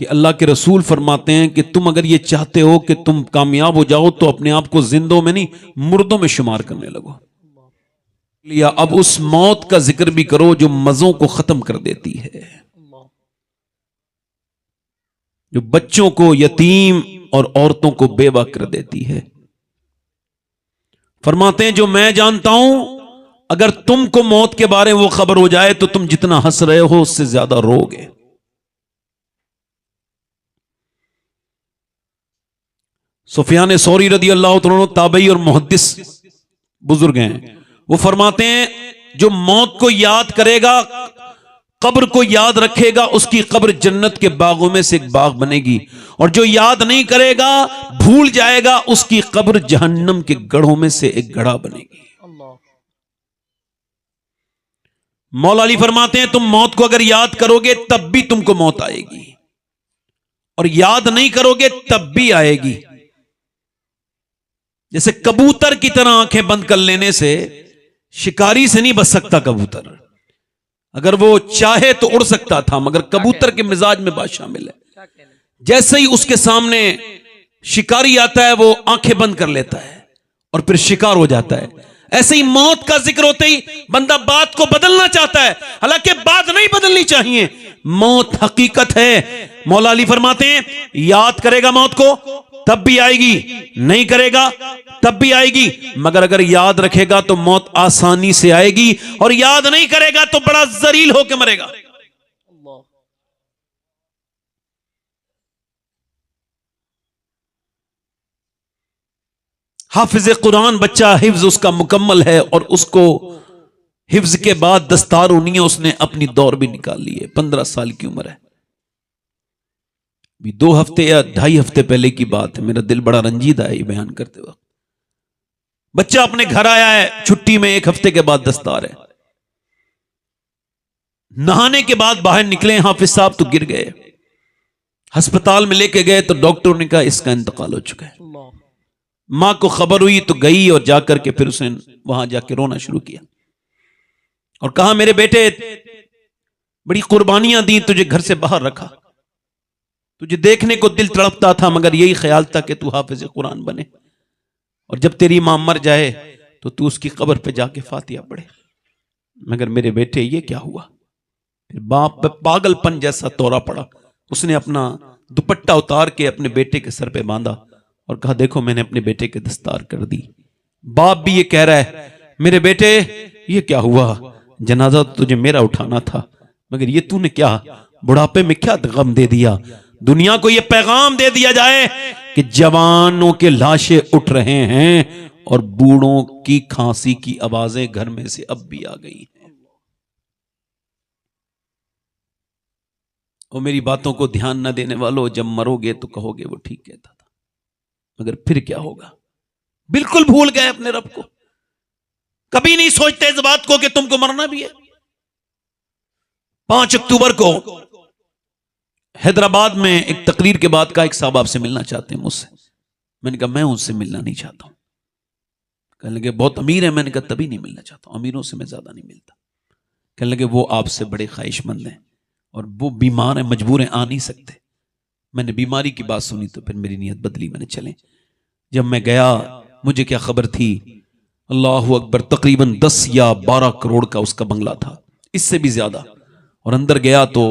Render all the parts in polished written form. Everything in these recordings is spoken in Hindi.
कि अल्लाह के रसूल फरमाते हैं कि तुम अगर ये चाहते हो कि तुम कामयाब हो जाओ तो अपने आप को जिंदों में नहीं मुर्दों में शुमार करने लगो। लिया अब उस मौत का जिक्र भी करो जो मजों को खत्म कर देती है, जो बच्चों को, यतीम और औरतों को बेवा कर देती है। फरमाते हैं जो मैं जानता हूं, अगर तुमको मौत के बारे में वो खबर हो जाए तो तुम जितना हंस रहे हो उससे ज्यादा रोगे। सुफियान सौरी रदी अल्लाह तआला ताबई और मुहद्दिस बुजुर्ग हैं, वो फरमाते हैं जो मौत को याद करेगा, कब्र को याद रखेगा, उसकी कब्र जन्नत के बागों में से एक बाग बनेगी, और जो याद नहीं करेगा, भूल जाएगा, उसकी कब्र जहन्नम के गढ़ों में से एक गढ़ा बनेगी। मौला अली फरमाते हैं तुम मौत को अगर याद करोगे तब भी तुमको मौत आएगी, और याद नहीं करोगे तब भी आएगी। जैसे कबूतर की तरह आंखें बंद कर लेने से शिकारी से नहीं बच सकता कबूतर, अगर वो चाहे तो उड़ सकता था, मगर कबूतर के मिजाज में बात शामिल है। जैसे ही उसके सामने शिकारी आता है वो आंखें बंद कर लेता है और फिर शिकार हो जाता है। ऐसे ही मौत का जिक्र होते ही बंदा बात को बदलना चाहता है, हालांकि बात नहीं बदलनी चाहिए। मौत हकीकत है। मौला अली फरमाते हैं याद करेगा मौत को तब भी आएगी, नहीं करेगा तब भी आएगी, मगर अगर याद रखेगा तो मौत आसानी से आएगी, और याद नहीं करेगा तो बड़ा जलील होकर मरेगा। हाफिज कुरान बच्चा हिफ्ज उसका मुकम्मल है, और उसको हिफ्ज के बाद दस्तार होनी है, उसने अपनी दौर भी निकाल ली है। 15 साल की उम्र है, 2 हफ्ते या 2.5 हफ्ते पहले की बात है। मेरा दिल बड़ा रंजीदा है ये बयान करते वक्त। बच्चा अपने घर आया है छुट्टी में, 1 हफ्ते के बाद दस्तार है। नहाने के बाद बाहर निकले, हाफिज साहब तो गिर गए। अस्पताल में लेके गए तो डॉक्टर ने कहा इसका इंतकाल हो चुका है। मां को खबर हुई तो गई, और जाकर के फिर उसने वहां जाके रोना शुरू किया और कहा मेरे बेटे बड़ी कुर्बानियां दी, तुझे घर से बाहर रखा, तुझे देखने को दिल तड़पता था, मगर यही ख्याल था कि तू हाफिज कुरान बने, और जब तेरी मां मर जाए तो तू उसकी कब्र पे जाके फातिहा पढ़े। मगर मेरे बेटे ये क्या हुआ? फिर बाप पे पागलपन जैसा तौरा पड़ा। उसने अपना दुपट्टा उतार के अपने बेटे के सर पे बांधा और कहा देखो मैंने अपने बेटे के दस्तार कर दी। बाप भी ये कह रहा है मेरे बेटे ये क्या हुआ, जनाजा तो तुझे मेरा उठाना था, मगर ये तूने क्या बुढ़ापे में क्या गम दे दिया। दुनिया को ये पैगाम दे दिया जाए कि जवानों के लाशें उठ रहे हैं और बूढ़ों की खांसी की आवाजें घर में से अब भी आ गई हैं। और मेरी बातों को ध्यान न देने वालों, जब मरोगे तो कहोगे वो ठीक कहता था, मगर फिर क्या होगा? बिल्कुल भूल गए अपने रब को, कभी नहीं सोचते इस बात को कि तुमको मरना भी है। 5 अक्टूबर को हैदराबाद में एक तकरीर के बाद का एक साहब आपसे मिलना चाहते हैं मुझसे। मैंने कहा मैं उनसे मिलना नहीं चाहता हूं। कहने लगे बहुत अमीर है। मैंने कहा तभी नहीं मिलना चाहता हूं, अमीरों से मैं ज्यादा नहीं मिलता। कहने लगे वो आपसे बड़े ख्वाहिशमंद हैं और वो बीमार हैं, मजबूर हैं, आ नहीं सकते। मैंने बीमारी की बात सुनी तो फिर मेरी नीयत बदली, मैंने चले। जब मैं गया मुझे क्या खबर थी, अल्लाहु अकबर, तकरीबन 10 या 12 करोड़ का उसका बंगला था, इससे भी ज्यादा। और अंदर गया तो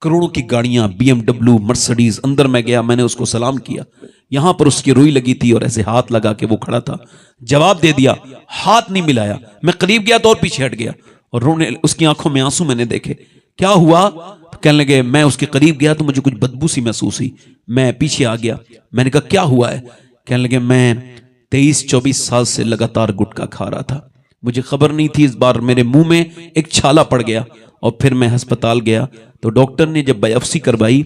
करोड़ों की गाड़ियां, BMW, मर्सिडीज। अंदर मैं गया, मैंने उसको सलाम किया, यहां पर उसकी रुई लगी थी और ऐसे हाथ लगा के वो खड़ा था। जवाब दे दिया, हाथ नहीं मिलाया। मैं करीब गया तो और पीछे हट गया और रोने, उसकी आंखों में आंसू मैंने देखे। क्या हुआ? तो कहने लगे मैं उसके करीब गया तो मुझे कुछ बदबू सी महसूस हुई, मैं पीछे आ गया। मैंने कहा क्या हुआ है? कहने लगे मैं 23-24 साल से लगातार गुटखा खा रहा था, मुझे खबर नहीं थी, इस बार मेरे मुंह में एक छाला पड़ गया और फिर मैं अस्पताल गया तो डॉक्टर ने जब बायोप्सी करवाई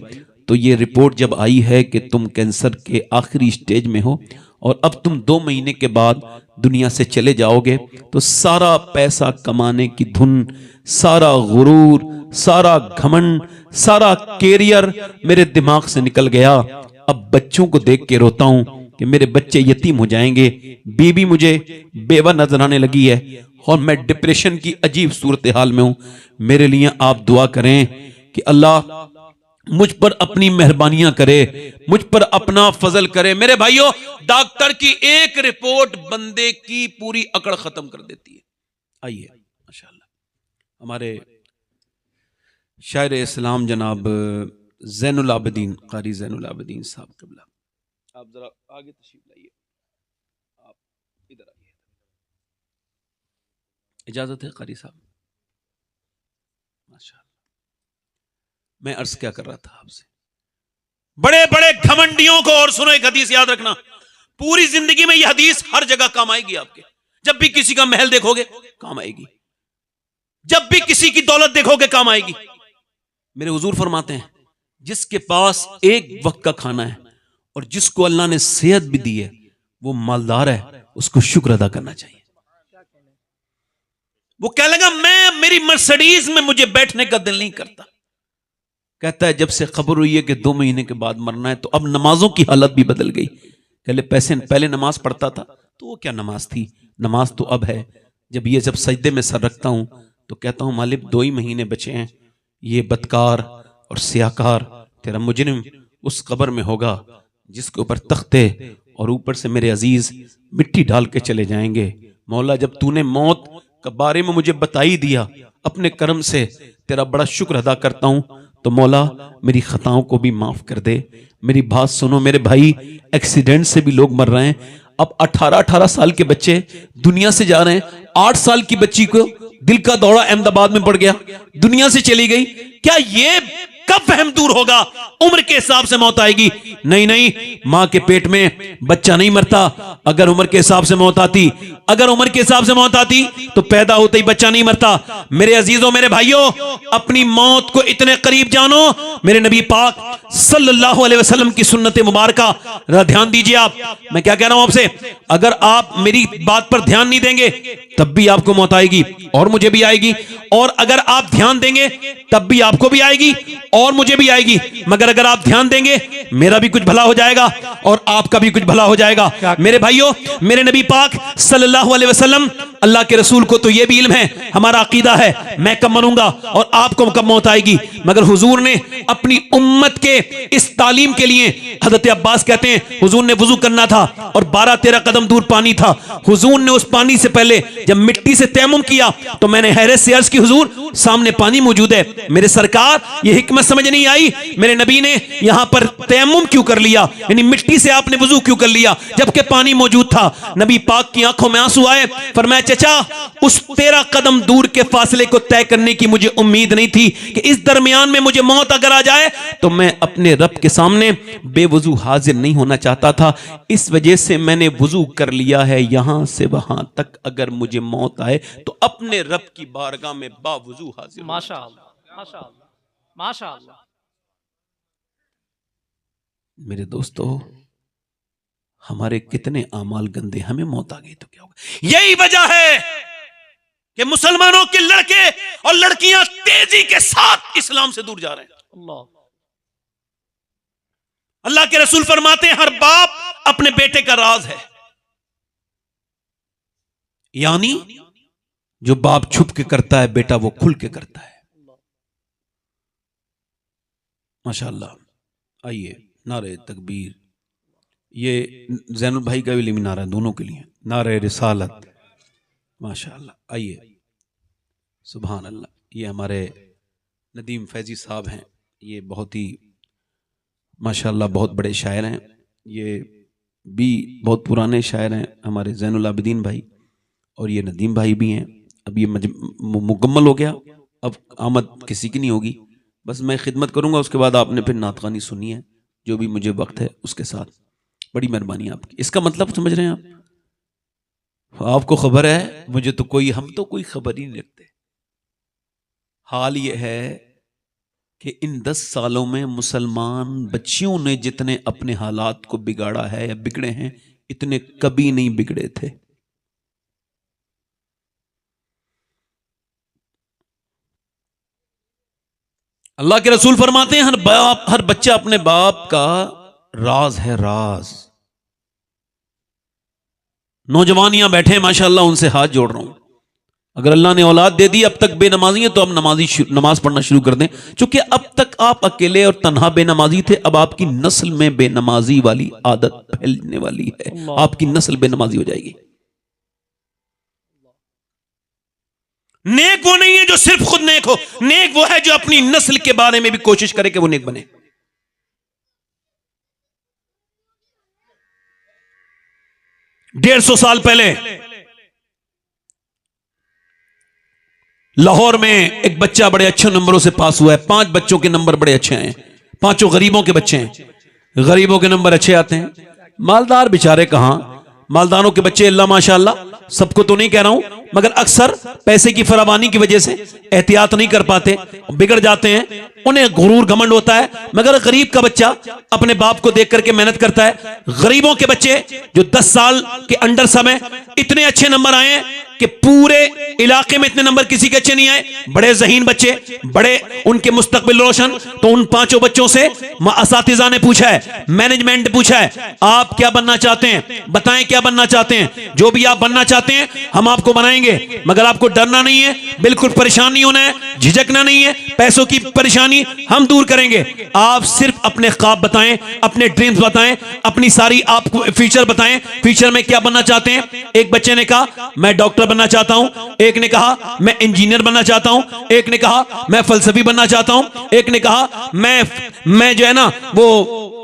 तो ये रिपोर्ट जब आई है कि तुम कैंसर के आखिरी स्टेज में हो और अब तुम 2 महीने के बाद दुनिया से चले जाओगे। तो सारा पैसा कमाने की धुन, सारा गुरूर, सारा घमंड, सारा कैरियर मेरे दिमाग से निकल गया। अब बच्चों को देख के रोता हूं कि मेरे बच्चे यतीम हो जाएंगे, बीवी मुझे बेवा नजर आने लगी है और मैं डिप्रेशन की अजीब सूरत हाल में हूं। मेरे लिए आप दुआ करें कि अल्लाह मुझ पर अपनी मेहरबानियां करे, मुझ पर अपना फजल करे। मेरे भाइयों, डॉक्टर की एक रिपोर्ट बंदे की पूरी अकड़ खत्म कर देती है। आइए माशाअल्लाह, हमारे शायर इस्लाम जनाब ज़ैनुल आबिदीन, कारी ज़ैनुल आबिदीन साहब क़िबला, आप जरा आगे तशरीफ लाइए, आप इधर आइए, इजाजत है कारी साहब? माशाअल्लाह। मैं अर्ज क्या कर रहा था आपसे, बड़े बड़े घमंडियों को, और सुनो एक हदीस याद रखना, पूरी जिंदगी में यह हदीस हर जगह काम आएगी आपके। जब भी किसी का महल देखोगे काम आएगी, जब भी किसी की दौलत देखोगे काम आएगी। मेरे हुजूर फरमाते हैं, जिसके पास एक वक्त का खाना है और जिसको अल्लाह ने सेहत भी दी है, वो मालदार है, उसको शुक्र अदा करना चाहिए। वो कह लगा, मैं मेरी मर्सिडीज में मुझे बैठने का दिल नहीं करता। कहता है, जब से खबर हुई है कि 2 महीने के बाद मरना है, तो अब नमाजों की हालत भी बदल गई। पहले नमाज पढ़ता था तो वो क्या नमाज थी, नमाज तो अब है। जब सजदे में सर रखता हूं तो कहता हूं, मालिक 2 ही महीने बचे हैं, ये बदकार और सियाकार तेरा मुजरिम उस कब्र में होगा जिसके ऊपर तख्ते और ऊपर से मेरे अजीज मिट्टी डाल के चले जाएंगे। मौला, जब तूने मौत के बारे में मुझे बता ही दिया, अपने कर्म से तेरा बड़ा शुक्र अदा करता हूं, तो मौला मेरी खताओं को भी माफ कर दे। मेरी बात सुनो मेरे भाई, एक्सीडेंट से भी लोग मर रहे हैं। अब 18-18 साल के बच्चे दुनिया से जा रहे हैं। 8 साल की बच्ची को दिल का दौरा अहमदाबाद में पड़ गया, दुनिया से चली गई। क्या ये कब वहम दूर होगा? उम्र के हिसाब से मौत आएगी? नहीं नहीं, मां के पेट में बच्चा नहीं मरता। अगर उम्र के हिसाब से मौत आती, तो पैदा होते ही बच्चा नहीं मरता। मेरे अजीजों, मेरे भाइयों, अपनी मौत को इतने करीब जानो। मेरे नबी पाक सल्लल्लाहु अलैहि वसल्लम की सुन्नत मुबारका, ध्यान दीजिए आप, मैं क्या कह रहा हूं आपसे। अगर आप मेरी बात पर ध्यान नहीं देंगे तब भी आपको मौत आएगी और मुझे भी आएगी, और अगर आप ध्यान देंगे तब भी आपको भी आएगी और मुझे भी आएगी। मगर अगर आप ध्यान देंगे, मेरा भी कुछ भला हो जाएगा और आपका भी कुछ भला हो जाएगा। मेरे भाइयों, मेरे नबी पाक सल्लल्लाहु अलैहि वसल्लम, अल्लाह के रसूल को तो यह भी इल्म है, हमारा अकीदा है, मैं कब मरूंगा और आपको कब मौत आएगी। मगर हुजूर ने अपनी उम्मत के इस तालीम के लिए, हजरत अब्बास कहते हैं, हुजूर ने वुजू करना था और 12-13 कदम दूर पानी था। हुजूर ने उस पानी से पहले जब मिट्टी से तयम्मुम किया तो मैंने हैरत से अर्ज की, हुजूर सामने पानी मौजूद है। मेरे सरकार, यह हिकमत समझ नहीं आई, मेरे नबी ने यहां पर तयम्मुम क्यों कर लिया, यानी मिट्टी से आपने वुजू क्यों कर लिया जबकि पानी मौजूद था। नबी पाक की आंखों में आंसू आए, फरमाया, चचा, उस 13 कदम दूर के फासले को तय करने की मुझे उम्मीद नहीं थी कि इस दरमियान में मुझे मौत अगर आ जाए तो मैं अपने रब के सामने बेवजू हाजिर नहीं होना चाहता था। इस वजह से मैंने वुजू कर लिया है, यहां से वहां तक अगर मुझे मौत आए तो अपने रब की बारगाह में बावजू हाजिर। माशाअल्लाह, माशाअल्लाह, माशाअल्लाह। मेरे दोस्तों, हमारे कितने आमाल गंदे, हमें मौत आ गई तो क्या होगा? यही वजह है कि मुसलमानों के लड़के और लड़कियां तेजी के साथ इस्लाम से दूर जा रहे हैं। अल्लाह के रसूल फरमाते हैं, हर बाप अपने बेटे का राज है, यानी जो बाप छुप के करता है, बेटा वो खुल के करता है। माशाअल्लाह। आइए, नारे तकबीर, ये ज़ैनुल भाई का भी लिमी नारा है, दोनों के लिए नारे रिसालत, माशाअल्लाह। आइए, सुभान अल्लाह। ये हमारे नदीम फैजी साहब हैं, ये बहुत ही माशाअल्लाह बहुत बड़े शायर हैं, ये भी बहुत पुराने शायर हैं, हमारे ज़ैनुल आबिदीन भाई, और ये नदीम भाई भी हैं। अब ये मुकम्मल हो गया, अब आमद किसी की नहीं होगी, बस मैं खिदमत करूंगा, उसके बाद आपने फिर नातखानी सुनी है, जो भी मुझे वक्त है उसके साथ। बड़ी मेहरबानी आपकी। इसका मतलब समझ रहे हैं आप? आपको खबर है, मुझे तो कोई, हम तो कोई खबर ही नहीं रखते। हाल ये है कि इन 10 सालों में मुसलमान बच्चियों ने जितने अपने हालात को बिगाड़ा है या बिगड़े हैं, इतने कभी नहीं बिगड़े थे। अल्लाह के रसूल फरमाते हैं, हर बच्चा अपने बाप का राज है, राज। नौजवानियां बैठे हैं माशाअल्लाह, उनसे हाथ जोड़ रहा हूं, अगर अल्लाह ने औलाद दे दी, अब तक बेनमाजी है, तो अब नमाज पढ़ना शुरू कर दें। क्योंकि अब तक आप अकेले और तन्हा बेनमाजी थे, अब आपकी नस्ल में बेनमाजी वाली आदत फैलने वाली है, आपकी नस्ल बेनमाजी हो जाएगी। नेक वो नहीं है जो सिर्फ खुद नेक हो, नेक वो है जो अपनी नस्ल के बारे में भी कोशिश करे कि वो नेक बने। डेढ़ सौ साल पहले लाहौर में एक बच्चा बड़े अच्छे नंबरों से पास हुआ है। 5 बच्चों के नंबर बड़े अच्छे आए, 5 गरीबों के बच्चे हैं। गरीबों के नंबर अच्छे आते हैं, मालदार बेचारे कहां, मालदारों के बच्चे अल्लाह माशाअल्लाह, सबको तो नहीं कह रहा हूं, मगर अक्सर पैसे की फरावानी की वजह से एहतियात नहीं कर पाते, बिगड़ जाते हैं, उन्हें गुरूर घमंड होता है। मगर गरीब का बच्चा अपने बाप को देख करके मेहनत करता है। गरीबों के बच्चे जो 10 साल के अंडर समय इतने अच्छे नंबर आए हैं कि पूरे इलाके में इतने नंबर किसी के अच्छे नहीं आए, बड़े ज़हीन बच्चे, बड़े उनके मुस्तकबिल रोशन। तो उन 5 बच्चों से असातिज़ा ने पूछा है, मैनेजमेंट ने पूछा है, आप क्या बनना चाहते हैं, बताएं क्या बनना चाहते हैं, जो भी आप बनना चाहते हैं हम आपको बनाएंगे, मगर आपको डरना नहीं है, बिल्कुल परेशान नहीं होना है, झिझकना नहीं है, पैसों की परेशानी हम दूर करेंगे। आप सिर्फ अपने ख्वाब बताएं, अपने ड्रीम्स बताएं, अपनी सारी आप फ्यूचर बताएं, फ्यूचर में क्या बनना चाहते हैं। एक बच्चे ने कहा मैं डॉक्टर बनना चाहता हूं, एक ने कहा मैं इंजीनियर बनना चाहता हूं, एक ने कहा मैं फलसफी बनना चाहता हूं, एक ने कहा मैं जो है ना वो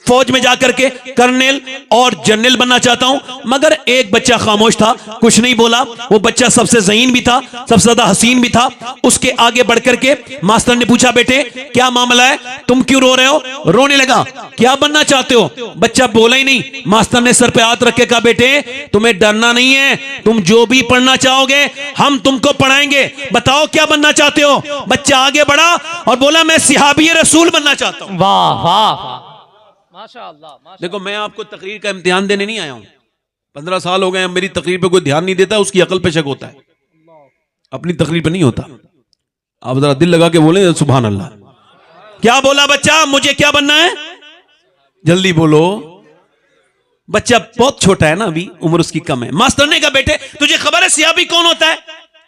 फौज में जाकर के कर्नल और जनरल बनना चाहता हूं। मगर एक बच्चा खामोश था, कुछ नहीं बोला। वो बच्चा सबसे ज़हीन भी था, सबसे ज्यादा हसीन भी था। उसके आगे बढ़कर के मास्टर ने पूछा, बेटे क्या मामला है, तुम क्यों रो रहे हो? रोने लगा, क्या बनना चाहते हो? बच्चा बोला ही नहीं। मास्टर ने सर पे हाथ रख के कहा, बेटे तुम्हें डरना नहीं है, तुम जो भी पढ़ना चाहोगे हम तुमको पढ़ाएंगे, बताओ क्या बनना चाहते हो? बच्चा आगे बढ़ा और बोला मैं सिहाबी रसूल बनना चाहता हूं। वाह वाह माशाअल्लाह। देखो मैं आपको तकरीर का इम्तिहान देने नहीं आया हूं, 15 साल हो गए मेरी तकरीर पे कोई ध्यान नहीं देता, उसकी अकल पे शक होता है, अपनी तकरीर पे नहीं होता। आप जरा दिल लगा के बोले सुभान अल्लाह। क्या बोला बच्चा, मुझे क्या बनना है, जल्दी बोलो। बच्चा बहुत छोटा है ना, अभी उम्र उसकी कम है। मास्टर ने कहा, बेटे तुझे खबर है सियाबी कौन होता है?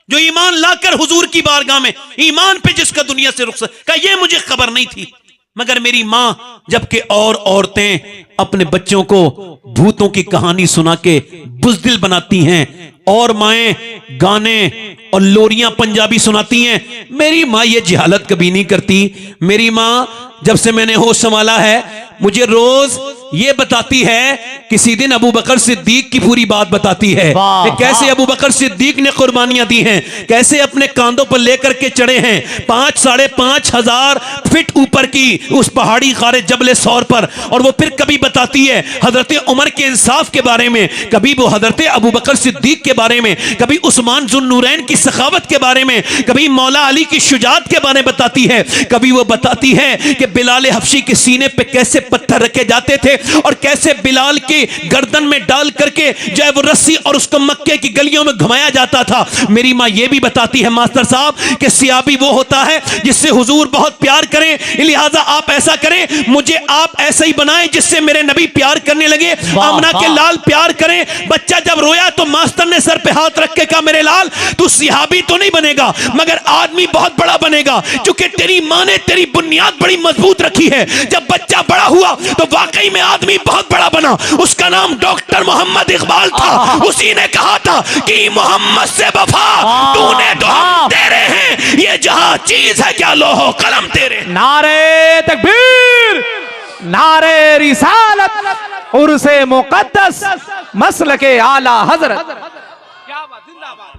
जो ईमान लाकर हुजूर की बारगाह में ईमान पे जिसका दुनिया से रुखसत। कहा ये मुझे खबर नहीं थी, मगर मेरी मां, जबकि और औरतें अपने बच्चों को भूतों की कहानी सुना के बुज़दिल बनाती हैं, और माएं गाने और लोरियां पंजाबी सुनाती हैं, मेरी मां ये जिहालत कभी नहीं करती। मेरी मां जब से मैंने होश संभाला है मुझे रोज ये बताती है, किसी दिन अबू बकर सिद्दीक की पूरी बात बताती है कि कैसे अबू बकर सिद्दीक ने कुर्बानियां दी हैं, कैसे अपने कांधों पर लेकर के चढ़े हैं 5-5.5 हजार फीट ऊपर की उस पहाड़ी खारे जबले सौर पर। और वो फिर कभी बताती है हजरत उमर के इंसाफ के बारे में, कभी वो हजरत अबू बकर सिद्दीक के बारे में, कभी उस्मान जुन्नूरैन की सखावत के बारे में, कभी मौला अली की शुजात के बारे में बताती है। कभी वो बताती है कि बिलाल हबशी के सीने पे कैसे पत्थर रखे जाते थे और कैसे बिलाल के गर्दन में डाल करके जो है वो रस्सी और उसको मक्के की गलियों में घुमाया जाता था। मेरी मां ये भी बताती है मास्टर साहब कि सियाबी वो होता है जिससे हुजूर बहुत प्यार करें, लिहाजा आप ऐसा करें, मुझे आप ऐसा ही बनाएं जिससे मेरे नबी प्यार करने लगे, आमना के लाल प्यार करें। बच्चा जब रोया तो मास्टर ने सर पे हाथ रख के कहा, मेरे लाल तू सिहाबी तो नहीं बनेगा मगर आदमी बहुत बड़ा बनेगा, क्योंकि तेरी मां ने तेरी बुनियाद बड़ी मजबूत रखी है। जब बच्चा बड़ा हुआ तो वाकई में आदमी बहुत बड़ा बना। उसका नाम डॉक्टर मोहम्मद इकबाल था। उसी ने कहा था कि मोहम्मद से वफा तूने तो हम तेरे हैं, ये जहां चीज है क्या लोहो कलम तेरे। नारे तकबीर, नारे रिसालत, उर्से मुकद्दस, मसलके आला हजरत। क्या बात, जिंदाबाद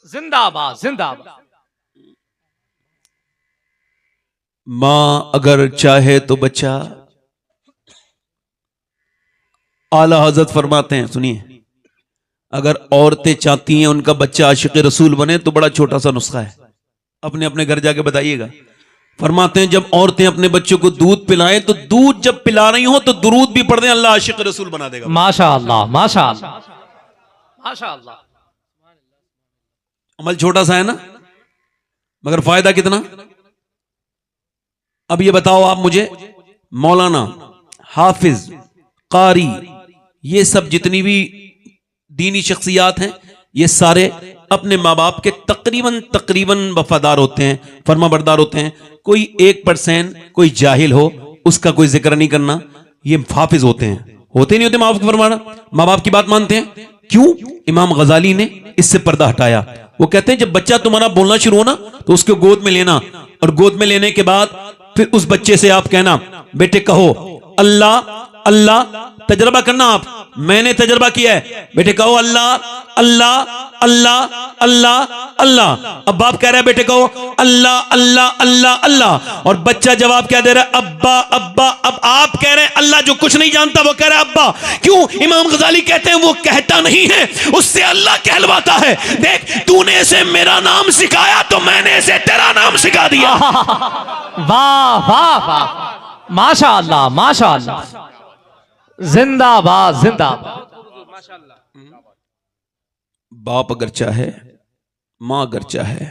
जिंदाबाद जिंदाबाद। मां अगर चाहे तो बच्चा, आला हजरत फरमाते हैं, सुनिए, अगर औरतें चाहती हैं उनका बच्चा आशिक रसूल बने तो बड़ा छोटा सा नुस्खा है, अपने अपने घर जाके बताइएगा। फरमाते हैं जब औरतें अपने बच्चों को दूध पिलाएं तो दूध जब पिला रही हो तो दुरूद भी पढ़ दें, अल्लाह आशिक रसूल बना देगा। माशाअल्लाह माशाअल्लाह माशाअल्लाह। अमल छोटा सा है ना, मगर फायदा कितना। अब ये बताओ आप मुझे, मौलाना, हाफिज, कारी, ये सब जितनी भी दीनी शख्सियात हैं, ये सारे अपने माँ बाप के तकरीबन वफादार होते हैं, फर्माबरदार होते हैं। कोई 1% कोई जाहिल हो, उसका कोई जिक्र नहीं करना। ये हाफिज होते हैं, होते नहीं होते माँ बाप को फरमाना, माँ बाप की बात मानते हैं। क्यों? इमाम गजाली ने इससे पर्दा हटाया। वो कहते हैं जब बच्चा तुम्हारा बोलना शुरू हो ना, तो उसको गोद में लेना, और गोद में लेने के बाद फिर उस बच्चे से आप कहना, बेटे कहो अल्लाह अल्लाह। तजर्बा करना आप, मैंने तजर्बा किया है। बेटे कहो अल्लाह अल्लाह अल्लाह अल्लाह अल्लाह। अब बाप कह रहा है बेटे कहो अल्लाह अल्लाह अल्लाह अल्लाह, और बच्चा जवाब क्या दे रहा है? अब्बा अब्बा। अब आप कह रहे हैं अल्लाह, जो कुछ नहीं जानता वो कह रहा है अब्बा। क्यों? इमाम गजाली कहते हैं वो कहता नहीं है, उससे अल्लाह कहलवाता है। देख, तूने इसे मेरा नाम सिखाया तो मैंने इसे तेरा नाम सिखा दिया। वाह वाह वाह, माशाअल्लाह माशाअल्लाह, जिंदाबाद जिंदाबाद। बाप अगर चाहे, मां अगर चाहे।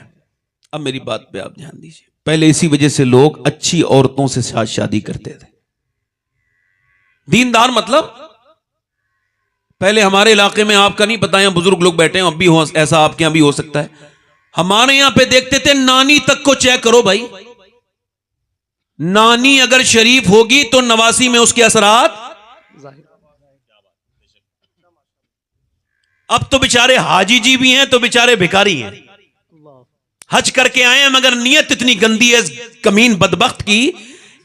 अब मेरी बात पे आप ध्यान दीजिए। पहले इसी वजह से लोग अच्छी औरतों से शादी करते थे। दीनदार मतलब, पहले हमारे इलाके में, आपका नहीं पता, यहां बुजुर्ग लोग बैठे हैं, अब भी हो ऐसा, आपके यहां भी हो सकता है। हमारे यहां पे देखते थे, नानी तक को चेक करो भाई। नानी अगर शरीफ होगी तो नवासी में उसके असरात। अब तो बेचारे हाजी जी भी हैं तो बेचारे भिखारी हैं, हज करके आए हैं, मगर नियत इतनी गंदी है कमीन बदबख्त की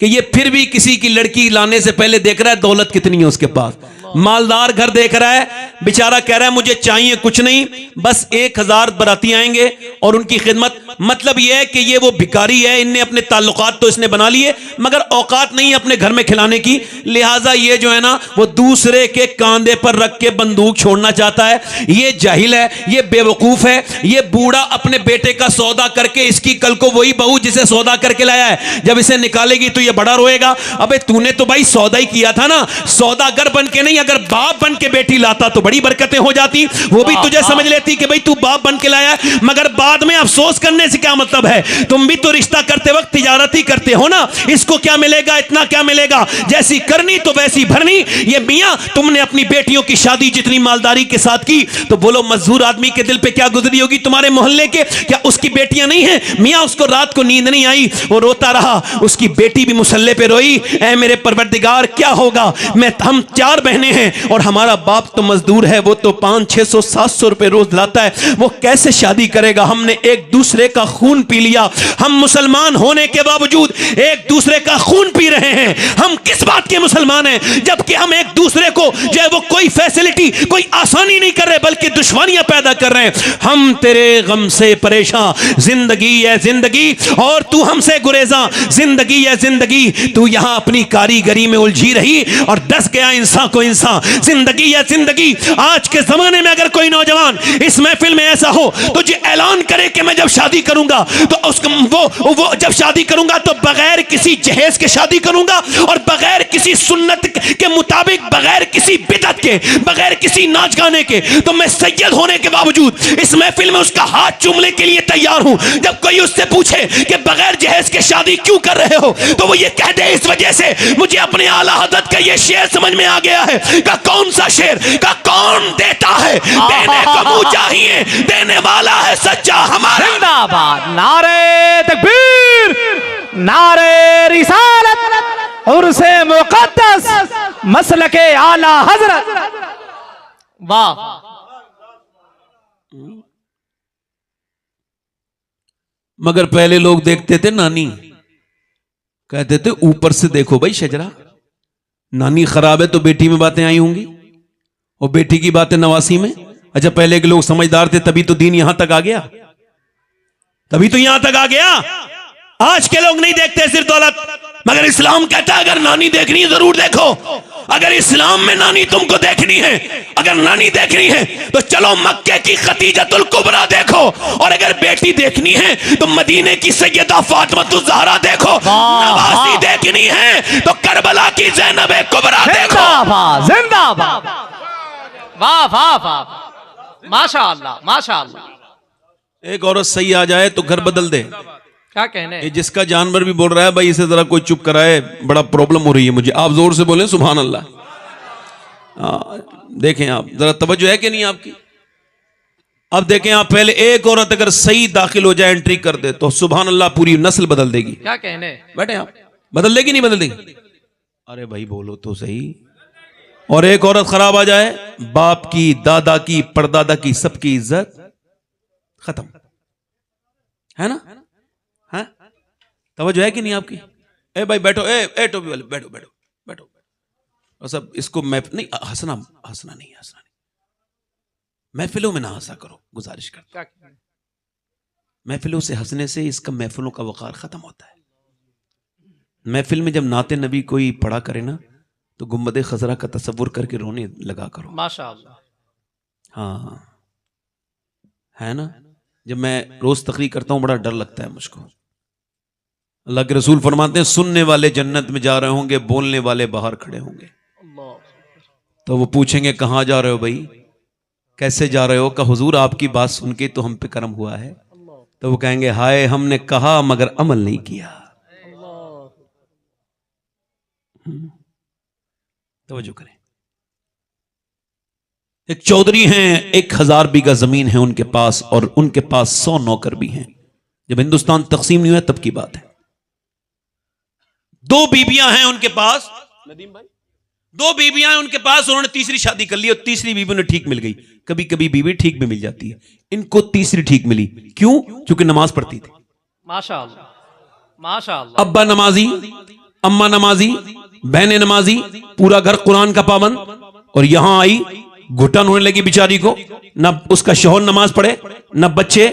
कि ये फिर भी किसी की लड़की लाने से पहले देख रहा है दौलत कितनी है उसके पास। मालदार घर देख रहा है, बेचारा कह रहा है मुझे चाहिए कुछ नहीं, बस 1000 बराती आएंगे और उनकी खिदमत। मतलब यह है कि ये वो भिखारी है, इनने अपने ताल्लुकात तो इसने बना लिए, मगर औकात नहीं है अपने घर में खिलाने की। लिहाजा ये जो है ना, वो दूसरे के कांधे पर रख के बंदूक छोड़ना चाहता है। ये जाहिल है, ये बेवकूफ है। ये बूढ़ा अपने बेटे का सौदा करके, इसकी कल को वही बहू जिसे सौदा करके लाया है, जब इसे निकालेगी तो ये बड़ा रोएगा। अबे तूने तो भाई सौदा ही किया था ना, सौदागर बन के नहीं, अगर बाप बन के बेटी लाता तो बड़ी बरकतें हो जाती। वो भी तुझे समझ लेती कि भाई तू बाप बन के लाया है, मगर बाद में अफसोस करने से क्या मतलब है? तुम भी तो रिश्ता करते वक्त तिजारत ही करते हो ना। इसको क्या मिलेगा, इतना क्या मिलेगा, जैसी करनी तो वैसी भरनी। ये मियां, तुमने अपनी बेटियों की शादी जितनी मालदारी के साथ की, तो बोलो मजदूर आदमी के दिल पे क्या गुजरी होगी तुम्हारे मोहल्ले के? क्या उसकी बेटियां नहीं है? मियां, उसको रात को नींद नहीं आई, वो रोता रहा, उसकी बेटी भी मुसल्ले पे रोई, ऐ मेरे परवरदिगार क्या होगा, हम 4 बहनें हैं और हमारा बाप तो मजदूर है, वो तो 500, 600 रुपए रोज लाता है, वो कैसे शादी करेगा? हमने एक दूसरे का खून पी लिया। हम मुसलमान होने के बावजूद एक दूसरे का खून पी रहे हैं। हम किस बात के मुसलमान हैं, जबकि हम एक दूसरे को जो है वो कोई फैसिलिटी, कोई आसानी नहीं कर रहे, बल्कि दुश्मनियां पैदा कर रहे हैं। हम तेरे गम से परेशान, जिंदगी है जिंदगी और तू हमसे गुरेजा, जिंदगी है जिंदगी, तू यहां अपनी कारीगरी में उलझी रही और दस गया इंसान को इंसान। जिंदगी है जिंदगी। आज के जमाने में अगर कोई नौजवान इस महफिल में ऐसा हो तो जो ऐलान करे कि मैं जब शादी करूंगा तो उसको वो जब शादी करूंगा तो बगैर किसी जहेज के शादी करूंगा और बगैर किसी सुन्नत के मुताबिक, बगैर किसी बिदअत के, बगैर किसी नाच गाने के, तो मैं सैयद होने के बावजूद इस महफिल में उसका हाथ चूमने के लिए तैयार हूं। जब कोई उससे पूछे कि बगैर जहेज के शादी क्यों कर रहे हो, तो वो ये कह दे इस वजह से मुझे अपने आला हज़रत का ये शेर समझ में आ गया है। का कौन सा शेर, का कौन देता है, देने को मुझे चाहिए, देने वाला है सच्चा हमारा। जिंदाबाद, नारे तकबीर, नारे रिसालत, उर्से मुक़द्दस, मसलके आला हजरत। वाह, मगर पहले लोग देखते थे नानी, कहते थे ऊपर से देखो भाई शजरा, नानी खराब है तो बेटी में बातें आई होंगी और बेटी की बातें नवासी में। अच्छा, पहले के लोग समझदार थे, तभी तो दीन यहां तक आ गया, तभी तो यहां तक आ गया। आज के लोग नहीं देखते सिर्फ दौलत, मगर इस्लाम कहता है अगर नानी देखनी है जरूर देखो। अगर इस्लाम में नानी तुमको देखनी है, अगर नानी देखनी है तो चलो मक्के की खतीजतुल कुबरा देखो, और अगर बेटी देखनी है तो मदीने की सैयदा फातिमातुज़ ज़हरा देखो, नवासी देखनी है तो करबला की ज़ैनब कुबरा देखो। जिंदाबाद जिंदाबाद, वाह वाह वाह, माशाअल्लाह माशाअल्लाह। एक औरत सही आ जाए तो घर बदल दे। क्या कहने, ये जिसका जानवर भी बोल रहा है भाई इसे जरा कोई चुप कराए, बड़ा प्रॉब्लम हो रही है मुझे। आप जोर से बोले सुभान अल्लाह। देखें आप जरा तवज्जो है कि नहीं आपकी। अब देखें आप, पहले एक औरत अगर सही दाखिल हो जाए, एंट्री कर दे, तो सुभान अल्लाह पूरी नस्ल बदल देगी। क्या कहने? बैठे आप, बदल देगी नहीं बदल देगी? अरे भाई बोलो तो सही। और एक औरत खराब आ जाए, बाप की, दादा की, परदादा की, सबकी इज्जत खत्म, है ना? है तवज्जो है कि नहीं आपकी? ए भाई बैठो, ए टोपी वाले बैठो बैठो बैठो। और सब इसको मैं नहीं, हंसना हंसना नहीं, हंसना नहीं, महफिलों में ना हंसा करो, गुजारिश करता हूं। महफिलों से हंसने से इसका महफिलों का वकार खत्म होता है। महफिल में जब नाते नबी कोई पढ़ा करे ना, तो गुम्बद खजरा का तसव्वुर करके रोने लगा करो। माशाअल्लाह। हाँ है ना। जब मैं रोज तकरीर करता हूं बड़ा डर लगता है मुझको। अल्लाह के रसूल फरमाते हैं, सुनने वाले जन्नत में जा रहे होंगे, बोलने वाले बाहर खड़े होंगे। तो वो पूछेंगे कहाँ जा रहे हो भाई, कैसे जा रहे हो? का हुजूर आपकी बात सुन के तो हम पे कर्म हुआ है। तो वो कहेंगे, हाय हमने कहा मगर अमल नहीं किया। तवज्जो करें। एक चौधरी हैं, 1000 बीघा जमीन है उनके पास, और उनके पास 100 नौकर भी हैं। जब हिंदुस्तान तकसीम नहीं हुआ तब की बात है। 2 बीबियां हैं उनके पास, नदीम भाई, 2 बीबियां हैं उनके पास। उन्होंने तीसरी शादी कर ली और तीसरी बीबी उन्हें ठीक मिल गई। कभी कभी बीबी ठीक भी मिल जाती है, इनको तीसरी ठीक मिली। क्यों? क्योंकि नमाज पढ़ती थी। माशाअल्लाह माशाअल्लाह। अब्बा नमाजी, अम्मा नमाजी, बहनें नमाजी, पूरा घर कुरान का पाबंद। और यहां आई, घुटन होने लगी बेचारी को, ना उसका शौहर नमाज पढ़े, ना बच्चे,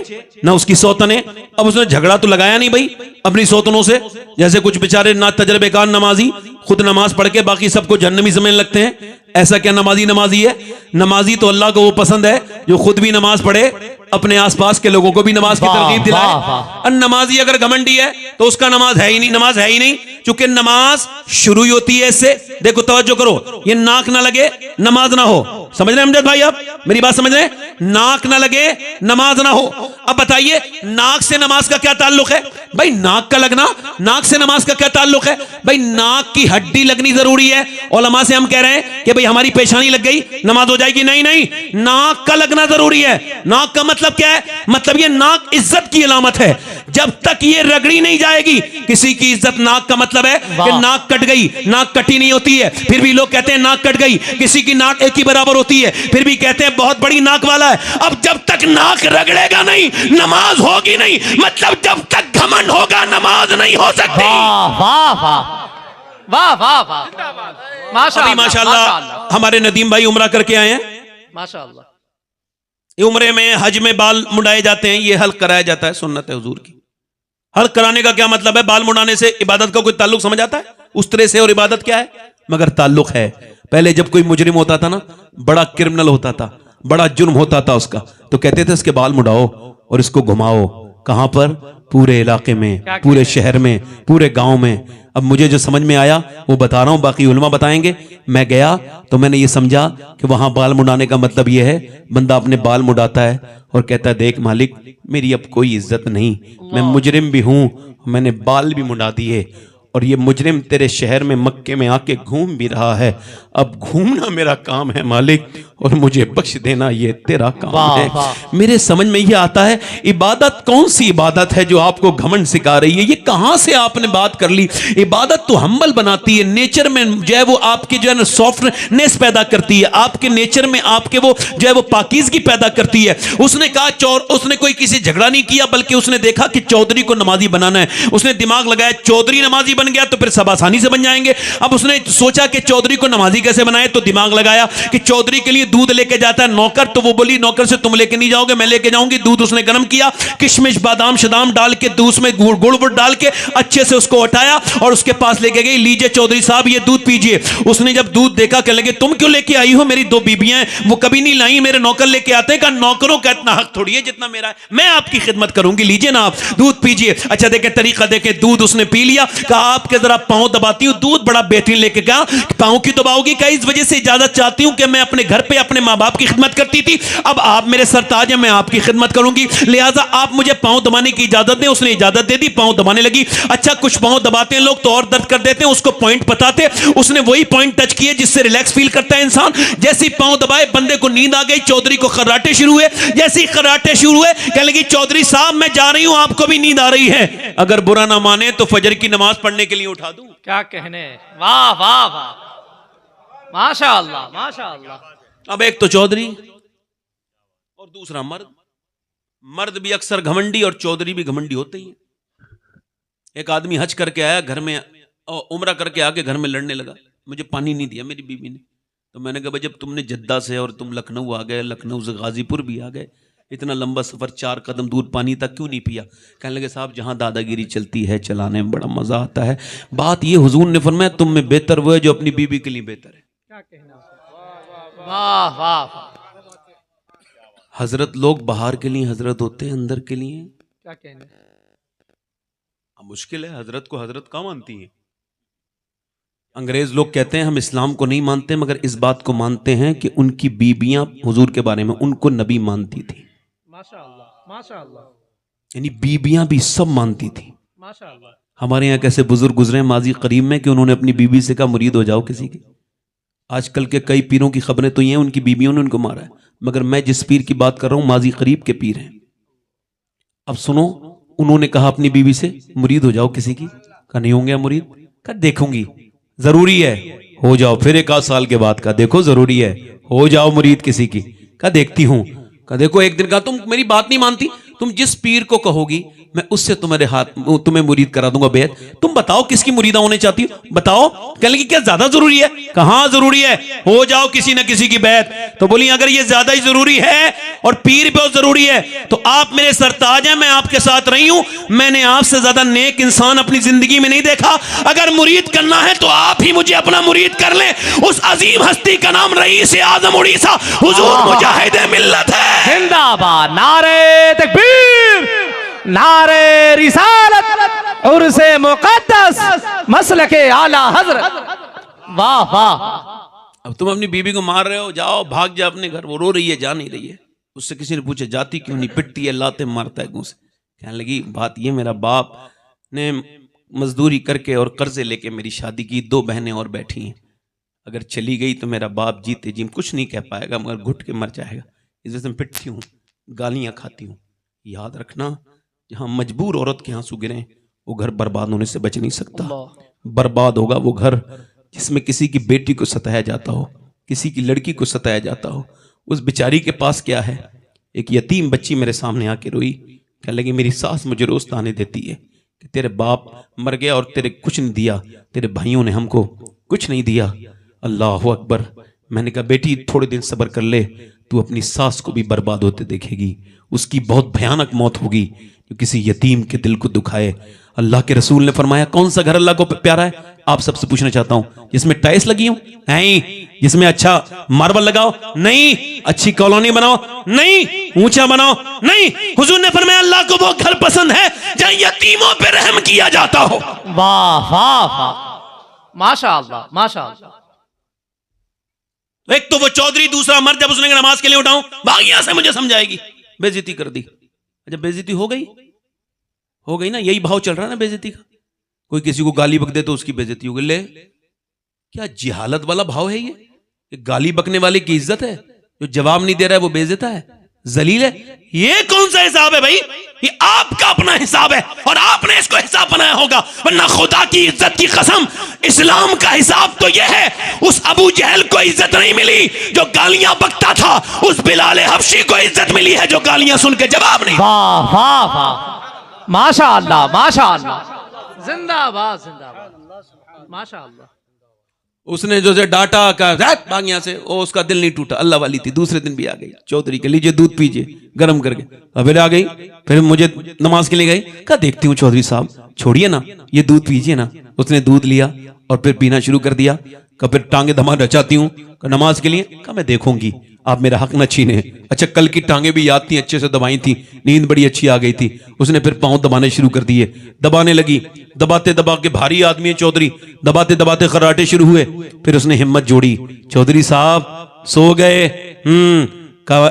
ना उसकी सौतने। अब उसने झगड़ा तो लगाया नहीं भाई अपनी सौतनों से, जैसे कुछ बेचारे ना तजर्बेकार नमाजी खुद नमाज पढ़ के बाकी सबको जहन्नमी समझने लगते हैं। ऐसा क्या नमाजी नमाजी है? नमाजी तो अल्लाह को वो पसंद है जो खुद भी नमाज पढ़े, अपने आसपास के लोगों को भी नमाज की तरकीब दिलाए। और नमाजी अगर घमंडी है तो उसका नमाज है ही नहीं, नमाज है ही नहीं। चूंकि नमाज शुरू ही होती है इससे। देखो तवज्जो करो, ये नाक ना लगे नमाज ना हो। समझ रहे हैं अमजद भाई, आप मेरी बात समझ रहे हैं? नाक ना लगे नमाज ना हो। अब बताइए नाक से नमाज का क्या ताल्लुक है भाई? नाक का लगना, नाक से नमाज का क्या ताल्लुक है भाई? नाक की हड्डी लगनी जरूरी है। उलमा से हम कह रहे हैं कि भाई हमारी पेशानी लग गई नमाज हो जाएगी? नहीं नहीं, नाक का लगना जरूरी है। नाक का मतलब क्या है? मतलब ये नाक इज्जत की अलामत है। जब तक ये रगड़ी नहीं जाएगी किसी की इज्जत, नाक का मतलब है कि नाक कट गई। नाक कटी नहीं होती है, फिर भी लोग कहते हैं नाक कट गई। किसी की नाक एक ही बराबर होती है, फिर भी कहते हैं बहुत बड़ी नाक वाला है। अब जब तक नाक रगड़ेगा नहीं नमाज होगी नहीं। मतलब जब तक घमंड होगा नमाज नहीं हो सकती। वाह वाह वाह वाह वाह वाह। माशाअल्लाह माशाअल्लाह। हमारे नदीम भाई उम्रा करके आए हैं। माशाअल्लाह। ये उम्रे में हज में बाल मुंडाए जाते हैं, ये हल्क कराया जाता है, सुन्नत है हुजूर की। हल्क कराने का क्या मतलब है? बाल मुंडाने से इबादत का कोई ताल्लुक समझ आता है? उस तरह से और इबादत क्या है? मगर ताल्लुक है। पहले जब कोई मुजरिम होता था ना, बड़ा क्रिमिनल होता था, बड़ा जुर्म होता था उसका, तो कहते थे इसके बाल मुड़ाओ और इसको घुमाओ। कहां पर? पूरे इलाके में, पूरे शहर में, पूरे गांव में। अब मुझे जो समझ में आया वो बता रहा हूं, बाकी उलमा बताएंगे। मैं गया तो मैंने ये समझा कि वहां बाल मुड़ाने का मतलब ये है, बंदा अपने बाल मुड़ाता है और कहता है देख मालिक मेरी अब कोई इज्जत नहीं, मैं मुजरिम भी हूं, मैंने बाल भी मुड़ा दिए, और ये मुजरिम तेरे शहर में मक्के में आके घूम भी रहा है। अब घूमना मेरा काम है मालिक, और मुझे बख्श देना ये तेरा काम है। मेरे समझ में ये आता है इबादत कौन सी इबादत है जो आपको घमंड सिखा रही है? ये कहां से आपने बात कर ली? इबादत तो हम्बल बनाती है, नेचर में जो है वो आपकी जो है ना सॉफ्टनेस पैदा करती है, आपके नेचर में आपके वो जो है वो पाकीज़गी पैदा करती है। उसने कहा उसने कोई किसी झगड़ा नहीं किया, बल्कि उसने देखा कि चौधरी को नमाजी बनाना है। उसने दिमाग लगाया चौधरी नमाजी बन गया तो फिर सब आसानी से बन जाएंगे। अब उसने सोचा कि चौधरी को नमाजी कैसे बनाए, तो दिमाग लगाया कि चौधरी के लिए दूध लेके जाता है नौकर, तो वो बोली नौकर से तुम लेके नहीं जाओगे मैं लेके जाऊंगी। दूध उसने गर्म किया, किशमिश बादाम शदाम डाल के दूध में गुड़ डाल के अच्छे से उसको हटाया और उसके पास लेके गई। लीजिए चौधरी साहब ये दूध पीजिए। उसने जब दूध देखा कहने लगे तुम क्यों लेके आई हो? मेरी 2 बीबियां हैं, वो कभी नहीं लाई, मेरे नौकर लेके आते हैं। कहा नौकरों का इतना हक थोड़ी है जितना मेरा है, मैं आपकी खिदमत करूंगी, लीजिए ना आप दूध पीजिए। अच्छा देखे तरीका देखे, दूध उसने पी लिया। कहा आपके जरा पांव दबाती हूं। दूध बड़ा बेहतरीन लेके गया। पांव क्यों दबाओगी? कहा इस वजह से इजाजत चाहती हूं कि मैं अपने घर पे पे अपने माँ बाप की खिदमत करती थी, अब आप मेरे सरताज हैं, मैं आपकी खिदमत करूंगी, लिहाजा आप मुझे पांव दबाने की इजाजत दें। उसने इजाजत दे दी, पांव दबाने लगी। अच्छा, कुछ पांव दबाते हैं लोग तो और दर्द कर देते हैं, उसको पॉइंट बताते, उसने वही पॉइंट टच किए जिससे रिलैक्स फील करता है इंसान। जैसे ही पांव दबाए बंदे को नींद आ गई, चौधरी को खर्राटे शुरू हुए। जैसे ही खर्राटे शुरू हुए कहने लगी, चौधरी साहब मैं जा रही हूं, आपको भी नींद आ रही है, अगर बुरा ना माने तो फजर की नमाज पढ़ने के लिए उठा दूं। क्या कहने, वाह वाह वाह, माशाअल्लाह माशाअल्लाह। अब एक तो चौधरी और दूसरा मर्द। मर्द भी अक्सर घमंडी और चौधरी भी घमंडी होते ही हैं। एक आदमी हज करके आया, घर में उम्रा करके आके घर में लड़ने लगा, मुझे पानी नहीं दिया मेरी बीवी ने। तो मैंने कहा, जब तुमने जद्दा से और तुम लखनऊ आ गए, लखनऊ से गाजीपुर भी आ गए, इतना लंबा सफर 4 कदम दूर पानी तक क्यों नहीं पिया? कहने लगे, साहब जहां दादागिरी चलती है चलाने में बड़ा मजा आता है। बात ये हुजूर ने फरमाया, तुम में बेहतर वो है जो अपनी बीवी के लिए बेहतर है। क्या कहना, वाह वाह। हजरत लोग बाहर के लिए हजरत होते हैं, अंदर के लिए क्या कहना, मुश्किल है। हजरत को हजरत कहाँ मानती है? अंग्रेज लोग कहते हैं हम इस्लाम को नहीं मानते, मगर इस बात को मानते हैं कि उनकी बीबियां हुजूर के बारे में उनको नबी मानती थी। माशाअल्लाह माशाअल्लाह, यानी बीबियां भी सब मानती थी। माशाअल्लाह। हमारे यहाँ कैसे बुजुर्ग गुजरे माजी करीब में कि उन्होंने अपनी बीबी से कहा, मुरीद हो जाओ किसी की। आजकल के कई पीरों की खबरें तो ये हैं उनकी बीबियों ने उनको मारा है, मगर मैं जिस पीर की बात कर रहा हूं माजी करीब के पीर हैं। अब सुनो, उन्होंने कहा अपनी बीवी से, मुरीद हो जाओ किसी की। कहा नहीं होंगे मुरीद? कहा देखूंगी, जरूरी है, हो जाओ। फिर 1 आध साल के बाद कहा, देखो जरूरी है, हो जाओ मुरीद किसी की। कहा देखती हूं। कहा देखो, एक दिन कहा, तुम मेरी बात नहीं मानती, तुम जिस पीर को कहोगी मैं उससे तुम्हें मुरीद करा दूंगा बेहद। तुम बताओ किसकी मुरीदा होने चाहती हो, बताओ। कहने लगी, क्या ज्यादा जरूरी है? कहां जरूरी है, हो जाओ किसी न किसी की बैत। तो बोली, अगर ये ज्यादा ही जरूरी है और पीर बहुत जरूरी है तो आप मेरे सरताज हैं, मैं आपके साथ रही हूं, मैंने आपसे ज्यादा नेक इंसान अपनी जिंदगी में नहीं देखा। अगर मुरीद करना है तो आप ही मुझे अपना मुरीद कर लें। उस अजीम हस्ती का नाम रईस आजम उड़ीसा हुजूर मुजाहिद मिल्लत है। जिंदाबाद, नारे तकबीर, नारे रिसालत, उर्से मुक़द्दस, मसलके आला हजरत। वाह वाह। अब तुम अपनी बीबी को मार रहे हो, जाओ भाग जा अपने घर। वो रो रही है, जा नहीं रही है। उससे किसी ने पूछा, जाती क्यों नहीं? पिटती है, लाते मारता है घूंसे। कहने लगी, बात ये, मेरा बाप ने मजदूरी करके और कर्जे लेके मेरी शादी की, 2 बहनें और बैठी हैं, अगर चली गई तो मेरा बाप जीते जी कुछ नहीं कह पाएगा, मगर घुट के मर जाएगा। इस वजह से मैं पिटती हूँ, गालियाँ खाती हूँ। याद रखना, जहाँ मजबूर औरत के आंसू गिरे वो घर बर्बाद होने से बच नहीं सकता। बर्बाद होगा वो घर जिसमें किसी की बेटी को सताया जाता हो, किसी की लड़की को सताया जाता हो। उस बेचारी के पास क्या है? एक यतीम बच्ची मेरे सामने आके रोई, कहने लगी, मेरी सास मुझे रोज ताने देती है कि तेरे बाप मर गया और तेरे कुछ नहीं दिया, तेरे भाइयों ने हमको कुछ नहीं दिया। अल्लाह अकबर। मैंने कहा, बेटी थोड़े दिन सब्र कर ले, तू अपनी सास को भी बर्बाद होते देखेगी, उसकी बहुत भयानक मौत होगी जो किसी यतीम के दिल को दुखाए। अल्लाह के रसूल ने फरमाया, कौन सा घर अल्लाह को प्यारा है? आप सबसे पूछना चाहता हूं, जिसमें टाइल्स लगी हो? नहीं। जिसमें अच्छा मार्बल लगाओ? नहीं। अच्छी कॉलोनी बनाओ? नहीं। ऊंचा बनाओ? नहीं। हुजूर ने फरमाया, अल्लाह को वो घर पसंद है जहां यतीमों पे रहम किया जाता हो। वाह वाह वाह, माशाअल्लाह माशाअल्लाह। एक तो वो चौधरी, दूसरा मर्द। जब उसने नमाज के लिए उठाऊं, भाग यहां से, मुझे समझाएगी। बेइज्जती कर दी। अच्छा, बेइज्जती हो गई ना, यही भाव चल रहा है ना बेइज्जती का। कोई किसी को गाली बक दे तो उसकी बेइज्जती हो गई। ले, क्या जिहालत वाला भाव है ये? गाली बकने वाले की इज्जत है, जो जवाब नहीं दे रहा है वो बेइज्जत है, जलील है। ये कौन सा हिसाब है भाई? ये आपका अपना हिसाब है और आपने इसको हिसाब बनाया होगा, वरना खुदा की इज्जत की कसम, इस्लाम का हिसाब तो यह है, उस अबू जहल को इज्जत नहीं मिली जो गालियां बकता था, उस बिलाल हबशी को इज्जत मिली है जो गालियां सुन के जवाब नहीं। वाह वाह वाह, माशाअल्लाह माशाअल्लाह, जिंदाबाद जिंदाबाद, माशाअल्लाह। उसने जो से डांटा का भाग यहां से, वो उसका दिल नहीं टूटा, अल्लाह वाली थी। दूसरे दिन भी आ गई चौधरी के, लीजिए दूध पीजिए गर्म करके। फिर आ गई, फिर मुझे नमाज के लिए गई। कहा देखती हूँ चौधरी साहब, छोड़िए ना, ये दूध पीजिए ना। उसने दूध लिया और फिर पीना शुरू कर दिया। कहा फिर टांगे धमा रचाती हूँ नमाज के लिए। कहा मैं देखूंगी, आप मेरा हक न छीने। अच्छा, कल की टांगे भी याद थी, अच्छे से दबाई थी, नींद बड़ी अच्छी आ गई थी। उसने फिर पांव दबाने शुरू कर दिए, दबाने लगी, दबाते दबा के, भारी आदमी है चौधरी, दबाते दबाते खर्राटे शुरू हुए। फिर उसने हिम्मत जोड़ी, चौधरी साहब सो गए,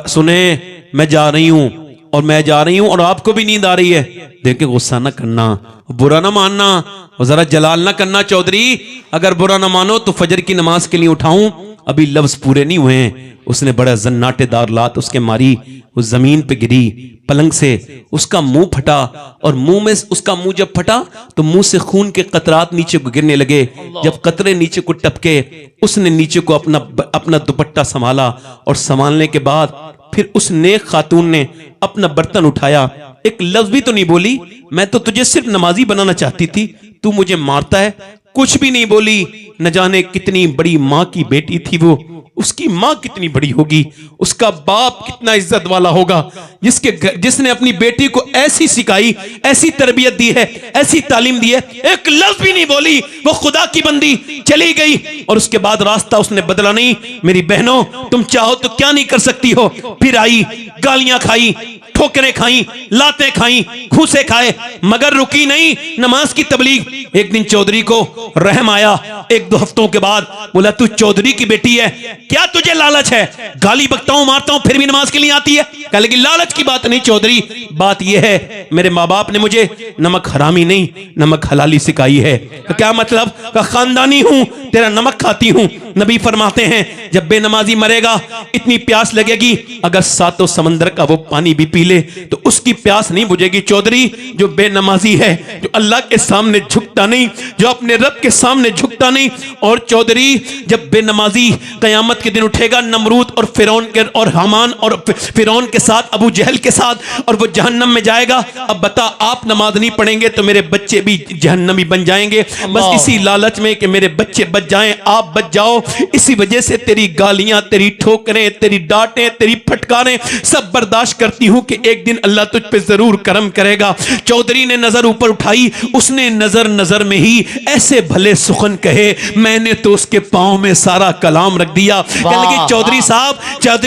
सुने मैं जा रही हूं और मैं जा रही हूं और आपको भी नींद आ रही है। देखिए गुस्सा ना करना, बुरा ना मानना और जरा जलाल ना करना। चौधरी अगर बुरा ना मानो तो फजर की नमाज के लिए उठाऊं, अभी लफ्ज पूरे नहीं हुए हैं। उसने बड़ा जन्नाटेदार लात उसके मारी, वो जमीन पे गिरी पलंग से, उसका मुंह फटा और मुंह में उसका मुंह जब फटा तो मुंह से खून के कतरात नीचे को गिरने लगे। जब कतरे नीचे को टपके उसने नीचे को अपना दुपट्टा संभाला और संभालने के बाद फिर उस नेक खातून ने अपना बर्तन उठाया, एक लफ्ज भी तो नहीं बोली, मैं तो तुझे सिर्फ नमाजी बनाना चाहती थी, तू मुझे मारता है, कुछ भी नहीं बोली। न जाने कितनी बड़ी माँ की बेटी थी वो, उसकी माँ कितनी बड़ी होगी, उसका बाप कितना इज्जत वाला होगा, जिसने अपनी बेटी को ऐसी सिखाई, ऐसी तरबियत दी है, ऐसी तालीम दी है, एक लफ्ज भी नहीं बोली। वो खुदा की बंदी चली गई और उसके बाद रास्ता उसने बदला नहीं। मेरी बहनों, तुम चाहो तो क्या नहीं कर सकती हो। फिर आई, गालियां खाई, ठोकरें खाई, लातें खाई, घूसे खाए, मगर रुकी नहीं नमाज की तबलीग। एक दिन चौधरी को रहम आया, 1-2 हफ्तों के बाद बोला, तू चौधरी की बेटी है, क्या तुझे लालच है? गाली बकता हूं, मारता हूं, फिर भी नमाज के लिए आती है। कह लगी लालच की बात नहीं चौधरी, बात यह है मेरे माँ बाप ने मुझे नमक हरामी नहीं नमक हलाली सिखाई है। तो क्या मतलब? खानदानी हूं, तेरा नमक खाती हूं। नबी फरमाते हैं जब बेनमाजी मरेगा इतनी प्यास लगेगी, अगर 7 समंदर का वो पानी भी पी ले तो उसकी प्यास नहीं बुझेगी। चौधरी जो बेनमाजी है, जो अल्लाह के सामने झुकता नहीं, जो अपने रब के सामने झुकता नहीं, और चौधरी जब बेनमाजी कयामत के दिन उठेगा नमरूद और फिरौन के और हामान और फिरौन के साथ, अबू जहल के साथ, और वो जहन्नम में जाएगा। अब बता, आप नमाज नहीं पढ़ेंगे तो मेरे बच्चे भी जहन्नमी बन जाएंगे। बस इसी लालच में कि मेरे बच्चे बच जाएं, आप बच जाओ, इसी वजह से तेरी गालियां, तेरी ठोकरें, तेरी डांटें, तेरी फटकारें सब बर्दाश्त करती हूं कि एक दिन अल्लाह तुझ पे जरूर करम करेगा। चौधरी ने नजर ऊपर उठाई, उसने नजर में ही ऐसे भले सुखन कहे, मैंने तो उसके पांव में सारा कलाम रख दिया। कहने लगी चौधरी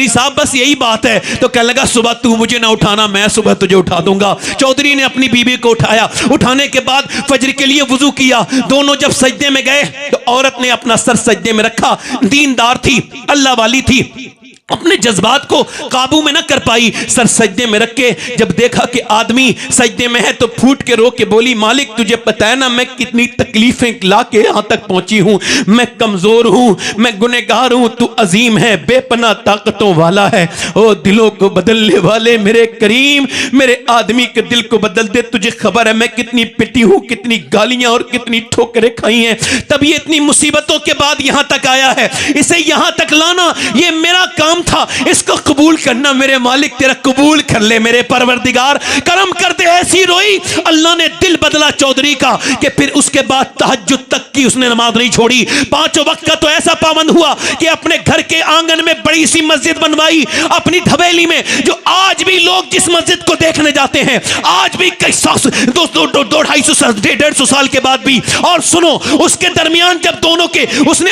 साहब बस यही बात है। तो कहने लगा सुबह तू मुझे ना उठाना, मैं सुबह तुझे उठा दूंगा। चौधरी ने अपनी बीवी को उठाया, उठाने के बाद फजर के लिए वुजू किया। दोनों जब सजदे में गए तो औरत ने अपना सर सजदे में रखा, दीनदार थी, अल्लाह वाली थी, अपने जज्बात को काबू में न कर पाई। सर सजदे में रख के जब देखा कि आदमी सजदे में है तो फूट के रो के बोली, मालिक तुझे पता है ना मैं कितनी तकलीफें ला के यहां तक पहुंची हूं, मैं कमजोर हूं, मैं गुनहगार हूं, तू अजीम है, बेपना ताकतों वाला है। ओ दिलों को बदलने वाले मेरे करीम, मेरे आदमी के दिल को बदल दे। तुझे खबर है मैं कितनी पिटी हूं, कितनी गालियां और कितनी ठोकरें खाई हैं, तब ये इतनी मुसीबतों के बाद यहां तक आया है। इसे यहां तक लाना ये मेरा काम था, इसको कबूल करना मेरे मालिक तेरा कबूल कर ले, मेरे परवरदिगार करम कर दे। ऐसी रोई, अल्लाह ने दिल बदला चौधरी का कि फिर उसके बाद तहज्जुद तक की उसने नमाज नहीं छोड़ी। 5 वक्त का तो ऐसा पाबंद हुआ कि अपने घर के आंगन में बड़ी सी मस्जिद बनवाई, अपनी हवेली में, जो आज भी लोग जिस मस्जिद को देखने जाते हैं, आज भी कई 250-250 साल के बाद भी। और सुनो, उसके दरमियान जब दोनों के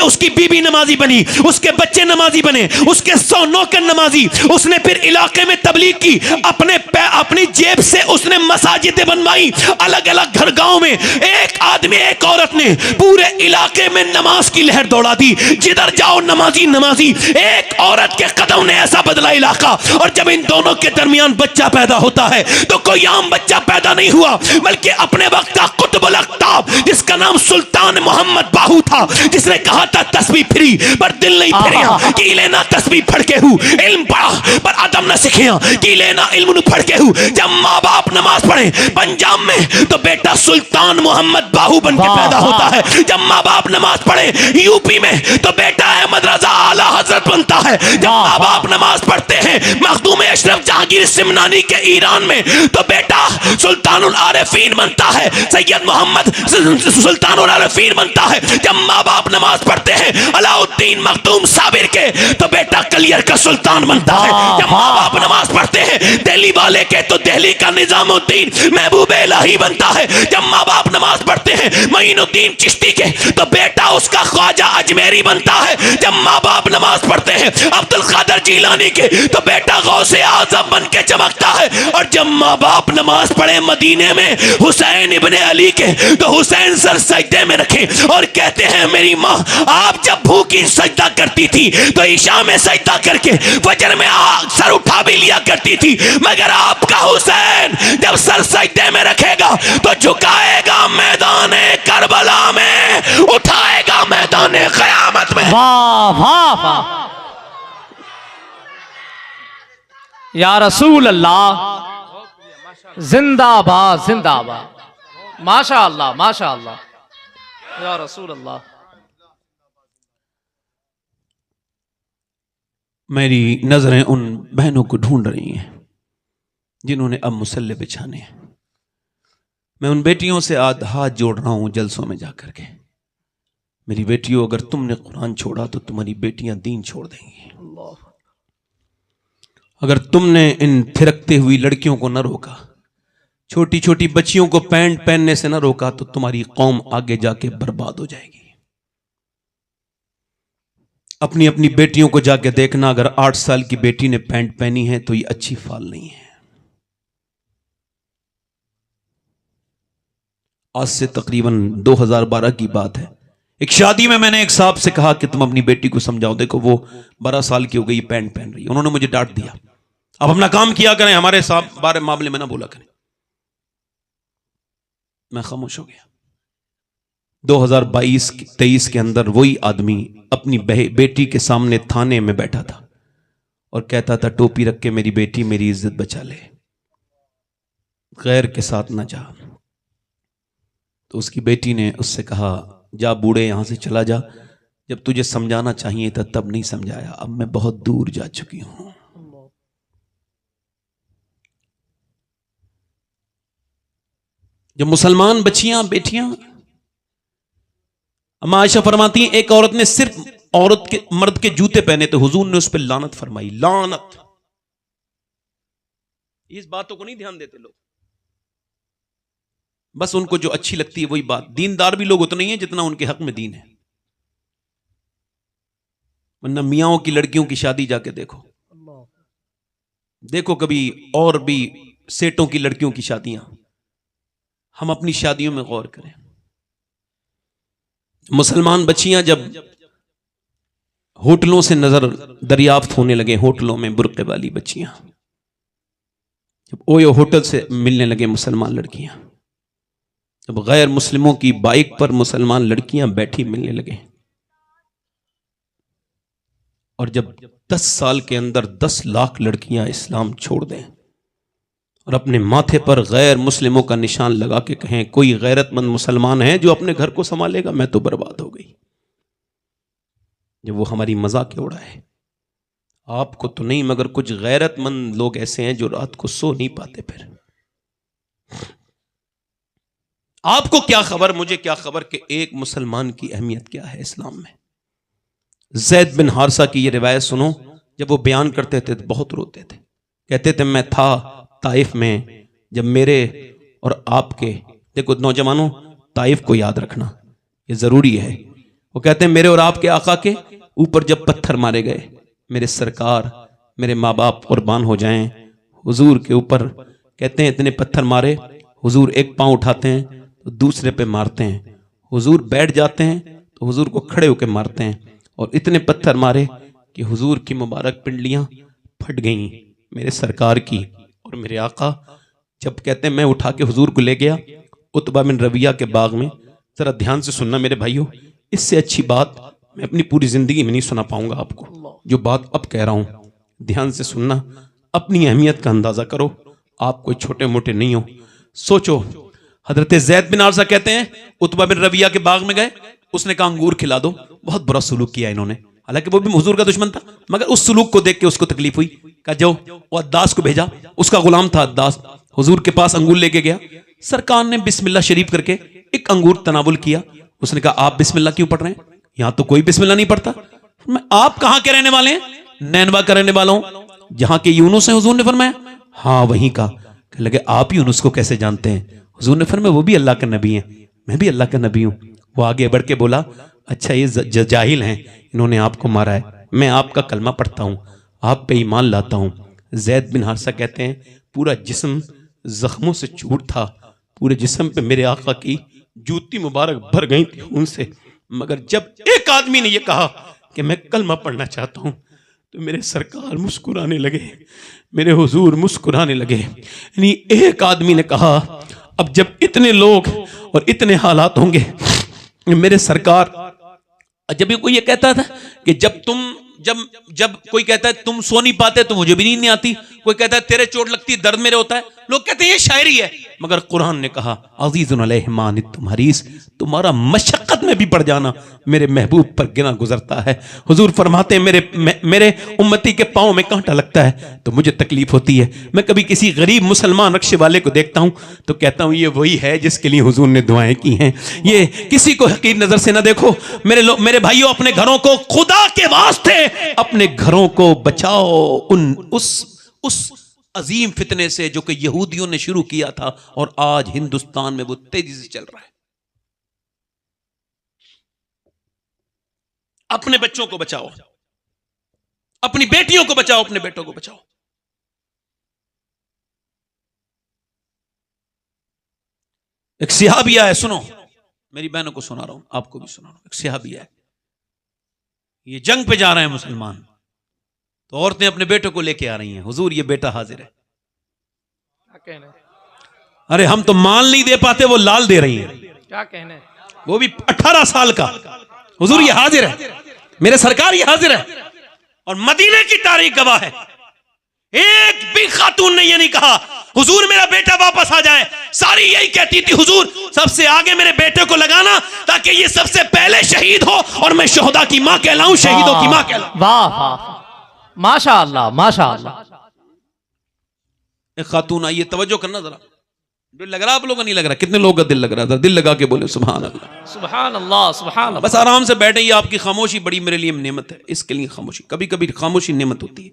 उसकी बीबी नमाजी बनी, उसके बच्चे नमाजी बने, उसके 100 नौकर नमाजी, उसने फिर इलाके में तबलीग की, अपनी जेब से उसने मसाजिदें बनवाई अलग अलग घर गांव में। एक आदमी एक औरत ने पूरे इलाके में नमाज की लहर दौड़ा दी, जिधर जाओ नमाजी नमाजी। एक औरत के कदम ने ऐसा बदला इलाका। और जब इन दोनों के दरमियान बच्चा पैदा होता है तो कोई आम बच्चा पैदा नहीं हुआ, बल्कि अपने वक्त का कुतुबुल अख्ताब, जिसका नाम सुल्तान मोहम्मद बाहू था, जिसने कहा था तस्बीह फिरी पर दिल नहीं फिरिया, कि लेना तस्बीह पढ़ के हूँ, इल्म पढ़ा पर अदम न सीखिया, कि लेना इल्म पढ़ के हूँ। जब माँ बाप नमाज पढ़े पंजाब में तो बेटा सुल्तान मोहम्मद बाहू बन के पैदा होता है। जब माँ बाप नमाज पढ़े यूपी में तो बेटा अहमद रजा आला हजरत बनता है। जब माँ बाप नमाज पढ़ते हैं मखदूम अशरफ जहांगीर सिमनानी के ईरान में तो बेटा सुल्तानुल आरिफीन बनता है, सैयद मोहम्मद सुल्तानुल आरिफीन बनता है। जब माँ बाप नमाज पढ़ते हैं अलाउद्दीन मखदूम साबिर के तो बेटा कलियर का सुल्तान बनता है। जब माँ बाप नमाज पढ़ते हैं दिल्ली वाले के तो दिल्ली का निजामुद्दीन महबूब इलाही बनता है। जब माँ बाप नमाज पढ़ते हैं मोइनुद्दीन चिश्ती के तो बेटा उसका ख्वाजा अजमेरी बनता है। जब माँ बाप नमाज पढ़ते हैं अब्दुल कादर जीलानी के तो बेटा गौसे आजम बन के चमकता है। और जब माँ बाप नमाज पढ़े मदीने में हुसैन इब्ने अली के तो हुसैन सर सजदे में रखे और कहते हैं मेरी माँ आप जब भूखी सजदा करती थी तो ईशा में सजदा करके फजर में सर उठा भी लिया करती थी, मगर आपका हुसैन जब सर सजदे में रखेगा तो झुकाएगा मैदान करबला में, उठाएगा मैदान क़यामत में। वाह वाह वाह या रसूल अल्लाह, जिंदाबाद जिंदाबाद, माशा अल्लाह माशा अल्लाह या रसूल अल्लाह। मेरी नजरें उन बहनों को ढूंढ रही हैं जिन्होंने अब मुसल्ले बिछाने हैं। मैं उन बेटियों से हाथ जोड़ रहा हूं जलसों में जाकर के, मेरी बेटियों अगर तुमने कुरान छोड़ा तो तुम्हारी बेटियां दीन छोड़ देंगी। अगर तुमने इन थिरकते हुई लड़कियों को न रोका, छोटी छोटी बच्चियों को पैंट पहनने से न रोका, तो तुम्हारी कौम आगे जाके बर्बाद हो जाएगी। अपनी अपनी बेटियों को जाके देखना, अगर 8 साल की बेटी ने पैंट पहनी है तो ये अच्छी फाल नहीं है। आज से तकरीबन 2012 की बात है, एक शादी में मैंने एक साहब से कहा कि तुम अपनी बेटी को समझाओ, देखो वो 12 साल की हो गई, पैंट पहन रही है। उन्होंने मुझे डांट दिया, अब अपना काम किया करें, हमारे साहब बारे मामले में ना बोला करें। मैं खामोश हो गया। 2022-23 के अंदर वही आदमी अपनी बेटी के सामने थाने में बैठा था और कहता था टोपी रख के मेरी बेटी मेरी इज्जत बचा ले, गैर के साथ ना जा। तो उसकी बेटी ने उससे कहा जा बूढ़े यहां से चला जा, जब तुझे समझाना चाहिए था तब नहीं समझाया, अब मैं बहुत दूर जा चुकी हूं। जब मुसलमान बच्चियां बेटियां, अम्मा आयशा फरमाती हैं एक औरत ने सिर्फ मर्द के जूते पहने तो हुजूर ने उस पर लानत फरमाई, लानत। इस बातों को नहीं ध्यान देते लोग, बस उनको जो अच्छी लगती है वही बात। दीनदार भी लोग उतने ही हैं जितना उनके हक में दीन है, वरना मियाओं की लड़कियों की शादी जाके देखो कभी, और भी सेठों की लड़कियों की शादियां। हम अपनी शादियों में गौर करें। मुसलमान बच्चियां जब होटलों से नजर दरियाफ्त होने लगे, होटलों में बुर्के वाली बच्चियां, जब ओयो होटल से मिलने लगे मुसलमान लड़कियां, जब गैर मुस्लिमों की बाइक पर मुसलमान लड़कियां बैठी मिलने लगे, और जब 10 साल के अंदर 10 लाख लड़कियां इस्लाम छोड़ दें और अपने माथे पर गैर मुस्लिमों का निशान लगा के कहें कोई गैरतमंद मुसलमान है जो अपने घर को संभालेगा, मैं तो बर्बाद हो गई। जब वो हमारी मजाक उड़ाए, आपको तो नहीं मगर कुछ गैरतमंद लोग ऐसे हैं जो रात को सो नहीं पाते। फिर आपको क्या खबर, मुझे क्या खबर कि एक मुसलमान की अहमियत क्या है इस्लाम में। ज़ैद बिन हारिसा की ये रिवायत सुनो, जब वो बयान करते थे तो बहुत रोते थे। कहते थे मैं था ताइफ में जब मेरे और आपके, देखो नौजवानों ताइफ को याद रखना ये जरूरी है, वो कहते हैं मेरे और आपके आका के ऊपर जब पत्थर मारे गए, मेरे सरकार मेरे माँ बाप कुर्बान हो जाएं, हुजूर के ऊपर कहते हैं इतने पत्थर मारे, हुजूर एक पांव उठाते हैं तो दूसरे पे मारते हैं, हुजूर बैठ जाते हैं तो हुजूर को खड़े होकर मारते हैं, और इतने पत्थर मारे कि हुजूर की मुबारक पिंडलियां फट गईं मेरे सरकार की और मेरे आका। जब कहते हैं मैं उठा के हुजूर को ले गया उतबा बिन रबिया के बाग में, जरा ध्यान से सुनना मेरे भाइयों, इससे अच्छी बात मैं अपनी पूरी जिंदगी में नहीं सुना पाऊंगा आपको, जो बात अब कह रहा हूं ध्यान से सुनना, अपनी अहमियत का अंदाजा करो, आप कोई छोटे मोटे नहीं हो। सोचो हजरत ज़ैद बिन हारिसा कहते हैं उतबा बिन रबिया के बाग में गए, उसने कहा अंगूर खिला दो, बहुत बुरा सुलूक किया इन्होंने, हालांकि वो भी हुजूर का दुश्मन था, मगर उस सुलूक को देख के उसको तकलीफ हुई, कहा जाओ, वो अद्दास को भेजा, उसका गुलाम था अद्दास, हुजूर के पास अंगूर लेके गया, सरकार ने बिस्मिल्लाह शरीफ करके एक अंगूर तनावुल किया, उसने कहा आप बिस्मिल्लाह क्यों पढ़ रहे हैं, यहां तो कोई बिस्मिल्लाह नहीं पढ़ता। मैं आप कहां के रहने वाले हैं, नैनवा का रहने वाला हूं, जहां के यूनुस हैं, हुजूर ने फरमाया हाँ वहीं का। कहने लगे आप यूनुस को कैसे जानते हैं, हुजूर ने फरमाया वो भी अल्लाह के नबी हैं, मैं भी अल्लाह का नबी हूं। वो आगे बढ़ के बोला अच्छा ये जाहिल हैं, इन्होंने आपको मारा है, मैं आपका कलमा पढ़ता हूं, आप पे ईमान लाता हूं। ज़ैद बिन हारिसा कहते हैं पूरा जिस्म जख्मों से चूर था, पूरे जिस्म पे मेरे आका की जूती मुबारक भर गई थी उनसे, मगर जब एक आदमी ने यह कहा कि मैं कलमा पढ़ना चाहता हूं तो मेरे सरकार मुस्कुराने लगे, मेरे हुजूर मुस्कुराने लगे। यानी एक आदमी ने कहा अब जब इतने लोग और इतने हालात होंगे, मेरे सरकार, जब भी कोई ये कहता था कि जब कोई कहता है तुम सो नहीं पाते तो मुझे भी नींद नहीं आती, कोई कहता है तेरे चोट लगती है दर्द मेरे होता है, लोग कहते हैं ये शायरी है। मगर कुरान ने कहा अज़ीज़ुन अलैहि मा अनित्तुम हरीस, तुम्हारा मशक्कत में भी पड़ जाना मेरे महबूब पर गिना गुजरता है। हुजूर फरमाते हैं मेरे उम्मती के पाँव में कांटा लगता है तो मुझे तकलीफ होती है। मैं कभी किसी गरीब मुसलमान रक्शे वाले को देखता हूं तो कहता हूं ये वही है जिसके लिए हुजूर ने दुआएं की हैं। ये किसी को हकीर नजर से ना देखो। मेरे भाइयों, अपने घरों को खुदा के वास्ते अपने घरों को बचाओ उस अजीम फितने से जो कि यहूदियों ने शुरू किया था और आज हिंदुस्तान में वो तेजी से चल रहा है। अपने बच्चों को बचाओ, अपनी बेटियों को बचाओ, अपने बेटों को बचाओ। एक सिहाबिया है, सुनो, मेरी बहनों को सुना रहा हूं, आपको भी सुना रहा हूं। एक सिहाबिया है, ये जंग पे जा रहे हैं मुसलमान, तो औरतें अपने बेटों को लेके आ रही हैं, हुजूर ये बेटा हाजिर है। अरे हम तो माल नहीं दे पाते, वो लाल दे रही हैं, क्या कहने, वो भी 18 साल का। हुजूर ये हाजिर है, मेरे सरकार ये हाजिर है। और मदीने की तारीख गवाह है, एक भी खातून ने ये नहीं कहा हुजूर मेरा बेटा वापस आ जाए। सारी यही कहती थी हुजूर सबसे आगे मेरे बेटे को लगाना ताकि ये सबसे पहले शहीद हो और मैं शोहदा की मां कहलाऊं, शहीदों की मां कहलाऊं। वाह वाह, माशाअल्लाह माशाअल्लाह। एक खातून आई है, तवज्जो करना जरा, दिल लग रहा, आप लोगों का नहीं लग रहा? कितने लोगों का दिल लग रहा था? दिल लगा के बोले सुभान अल्लाह, सुभान अल्लाह, सुभान अल्लाह। बस आराम से बैठे, ये आपकी खामोशी बड़ी मेरे लिए नेमत है, इसके लिए खामोशी, कभी कभी खामोशी नेमत होती है।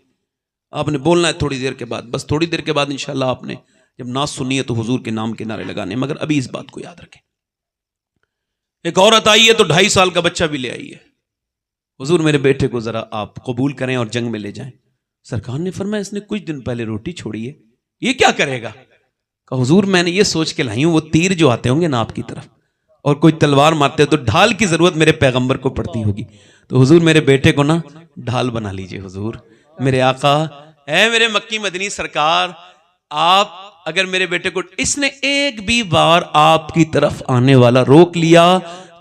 आपने बोलना है थोड़ी देर के बाद, बस थोड़ी देर के बाद इंशाल्लाह आपने जब नाज सुनी है तो हुजूर के नाम के नारे लगाने, मगर अभी इस बात को याद रखें। एक औरत आई है तो 2.5 साल का बच्चा भी ले आई है। हुजूर मेरे बेटे को जरा आप कबूल करें और जंग में ले जाएं। सरकार ने फरमाया इसने कुछ दिन पहले रोटी छोड़ी है, ये क्या करेगा? कहा हुजूर मैंने ये सोच के लाई हूं, वो तीर जो आते होंगे ना आपकी तरफ और कोई तलवार मारते हो तो ढाल की जरूरत मेरे पैगंबर को पड़ती होगी, तो हुजूर मेरे बेटे को ना ढाल बना लीजिए। हुजूर मेरे आका है, मेरे मक्की मदनी सरकार, आप अगर मेरे बेटे को, इसने एक भी बार आपकी तरफ आने वाला रोक लिया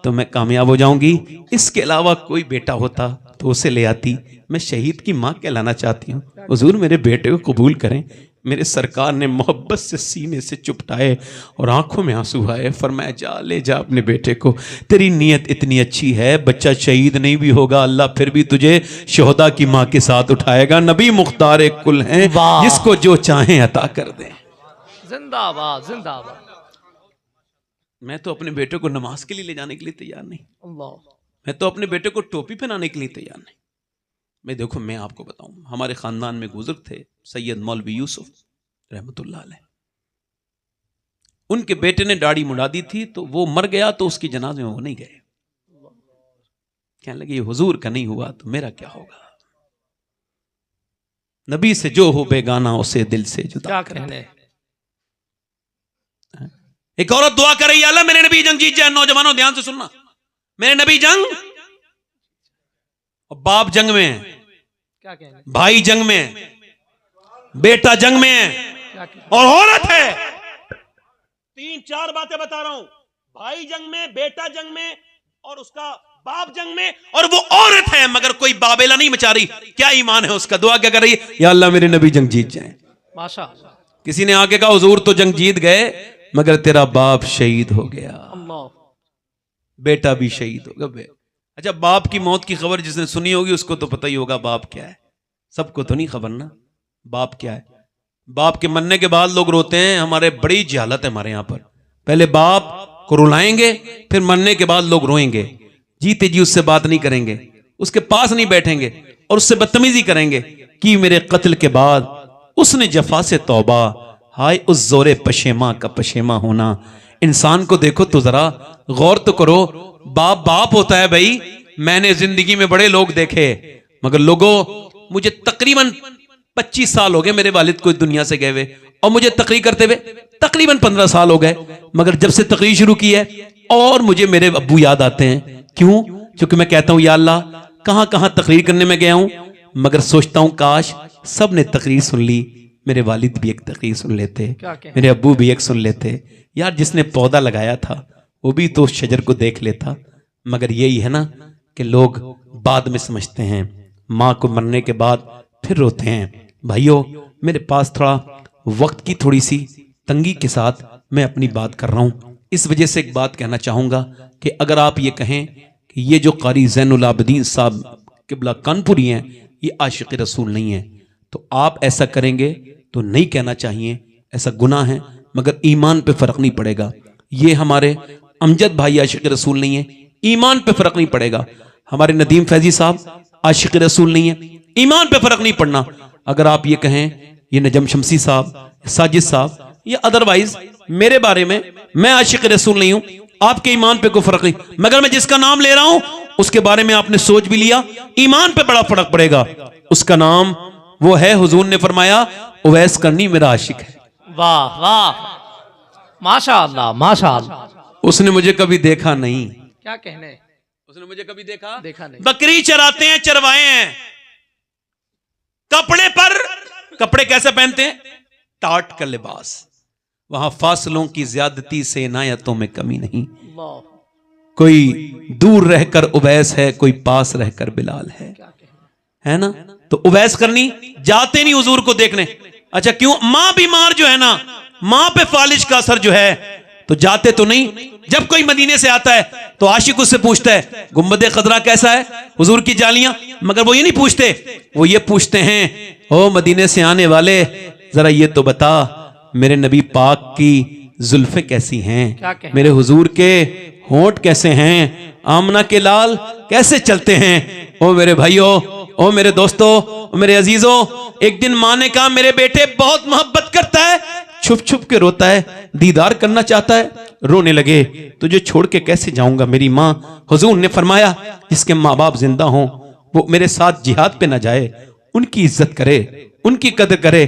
तो मैं कामयाब हो जाऊंगी। इसके अलावा कोई बेटा होता तो उसे ले आती, मैं शहीद की मां कहलाना चाहती हूँ। हुजूर मेरे बेटे को कबूल करें। मेरे सरकार ने मोहब्बत से सीने से चुपटाए और आंखों में आंसू आए, फरमाया जा ले जा अपने बेटे को, तेरी नीयत इतनी अच्छी है, बच्चा शहीद नहीं भी होगा अल्लाह फिर भी तुझे शोहदा की मां के साथ उठाएगा। नबी मुख्तार कुल हैं, जिसको जो चाहें अता कर दें। जिंदाबाद जिंदाबाद। मैं तो अपने बेटे को नमाज के लिए ले जाने के लिए तैयार नहीं, अल्लाह, मैं तो अपने बेटे को टोपी पहनाने के लिए तैयार नहीं। मैं देखो, मैं आपको बताऊं, हमारे खानदान में बुजुर्ग थे सैयद मौलवी यूसुफ रहमतुल्लाह अलैह, उनके बेटे ने दाढ़ी मुड़ा दी थी तो वो मर गया तो उसकी जनाजे में वो नहीं गए। कहने लगे ये हुजूर का नहीं हुआ तो मेरा क्या होगा। नबी से जो हो बेगाना उसे दिल से जुदा। क्या कहने। एक औरत दुआ कर रही है, अल्लाह मेरे नबी जंग जीत जाए। नौजवानों ध्यान से सुनना, मेरे नबी जंग और बाप जंग में है, क्या कहने, भाई जंग में है, बेटा जंग में है क्या कहने? और औरत है। 3-4 बातें बता रहा हूं, भाई जंग में, बेटा जंग में और उसका बाप जंग में, और वो औरत है मगर कोई बाबेला नहीं मचा रही। क्या ईमान है उसका? दुआ क्या कर रही है, या अल्लाह मेरे नबी जंग जीत जाए। माशाअल्लाह। किसी ने आके कहा हुजूर तो जंग जीत गए मगर तेरा बाप शहीद हो गया, अल्लाह, बेटा भी शहीद हो गया। अच्छा, बाप की मौत की खबर जिसने सुनी होगी उसको तो पता ही होगा बाप क्या है, सबको तो नहीं खबर ना बाप क्या है। बाप के मरने के बाद लोग रोते हैं, हमारे बड़ी जहालत है हमारे यहाँ पर, पहले बाप को रुलाएंगे फिर मरने के बाद लोग रोएंगे, जीते जी उससे बात नहीं करेंगे, उसके पास नहीं बैठेंगे और उससे बदतमीजी करेंगे कि मेरे कत्ल के बाद उसने जफा से तौबा, हाय उस जोरे पशेमा का पशेमा होना। इंसान को देखो तो जरा गौर तो करो, बाप बाप होता है भाई। मैंने जिंदगी में बड़े लोग देखे मगर लोगों, मुझे तकरीबन 25 साल हो गए मेरे वालिद को दुनिया से गए हुए, और मुझे तकरीर करते हुए तकरीबन 15 साल हो गए, मगर जब से तकरीर शुरू की है और मुझे मेरे अब्बू याद आते हैं। क्यों? क्योंकि मैं कहता हूं या अल्लाह, कहां कहां तकरीर करने में गया हूं, मगर सोचता हूं काश सब ने तकरीर सुन ली, मेरे वालिद भी एक तकरीर सुन लेते, मेरे अब्बू भी एक सुन लेते। यार जिसने पौधा लगाया था वो भी तो उस शजर को देख लेता। मगर यही है ना कि लोग बाद में समझते हैं, माँ को मरने के बाद फिर रोते हैं। भाइयों, मेरे पास थोड़ा वक्त की थोड़ी सी तंगी के साथ मैं अपनी बात कर रहा हूं। इस वजह से एक बात कहना चाहूंगा कि अगर आप ये कहें कि ये जो कारी ज़ैनुल आबिदीन साहब किबला कानपुरी हैं ये आशिक़ रसूल नहीं है, तो आप ऐसा करेंगे तो नहीं कहना चाहिए, ऐसा गुनाह है, मगर ईमान पे फर्क नहीं पड़ेगा। ये हमारे अमजद भाई आशिक़ रसूल नहीं है, ईमान पे फर्क नहीं पड़ेगा। हमारे नदीम फैजी साहब आशिक़ रसूल नहीं है, ईमान पे फर्क नहीं पड़ना। अगर आप ये कहें ये नजम शमसी साहब, साजिद साहब, या अदरवाइज मेरे बारे में मैं आशिक़ रसूल नहीं हूं, आपके ईमान पे कोई फर्क नहीं, मगर मैं जिसका नाम ले रहा हूं उसके बारे में आपने सोच भी लिया, ईमान पे बड़ा फर्क पड़ेगा। उसका नाम वो है, हुजूर ने फरमाया उवैस करनी मेरा आशिक है। वाह वाह, माशाअल्लाह माशाअल्लाह। उसने मुझे कभी देखा नहीं, क्या कहने, उसने मुझे कभी देखा नहीं। बकरी चराते हैं, चरवाए हैं, कपड़े पर कपड़े कैसे पहनते हैं? टाट का लिबास। वहां फासलों की ज्यादती से इनायतों में कमी नहीं। कोई दूर रहकर उवैस है, कोई पास रहकर बिलाल है ना। तो उवैस करनी जाते नहीं हुजूर को देखने। अच्छा क्यों? मां बीमार जो है ना, मां पे फालिज का असर जो है, तो जाते तो नहीं। जब कोई मदीने से आता है तो आशिक उससे पूछता है गुंबद खदरा कैसा है, हुजूर की जालियां, मगर वो ये नहीं पूछते, वो ये पूछते हैं ओ मदीने से आने वाले, जरा ये तो बता मेरे नबी पाक की जुल्फे कैसी हैं, मेरे हुजूर के होंठ कैसे हैं, आमना के लाल कैसे चलते हैं। ओ मेरे भाइयों, ओ मेरे दोस्तों, ओ मेरे अजीजों, एक दिन माँ ने कहा मेरे बेटे बहुत मोहब्बत करता है, छुप छुप के रोता है, दीदार करना चाहता है। रोने लगे, तुझे छोड़ के कैसे जाऊंगा मेरी माँ। हुजूर ने फरमाया जिसके माँ बाप जिंदा हों वो मेरे साथ जिहाद पे ना जाए, उनकी इज्जत करे, उनकी कदर करे।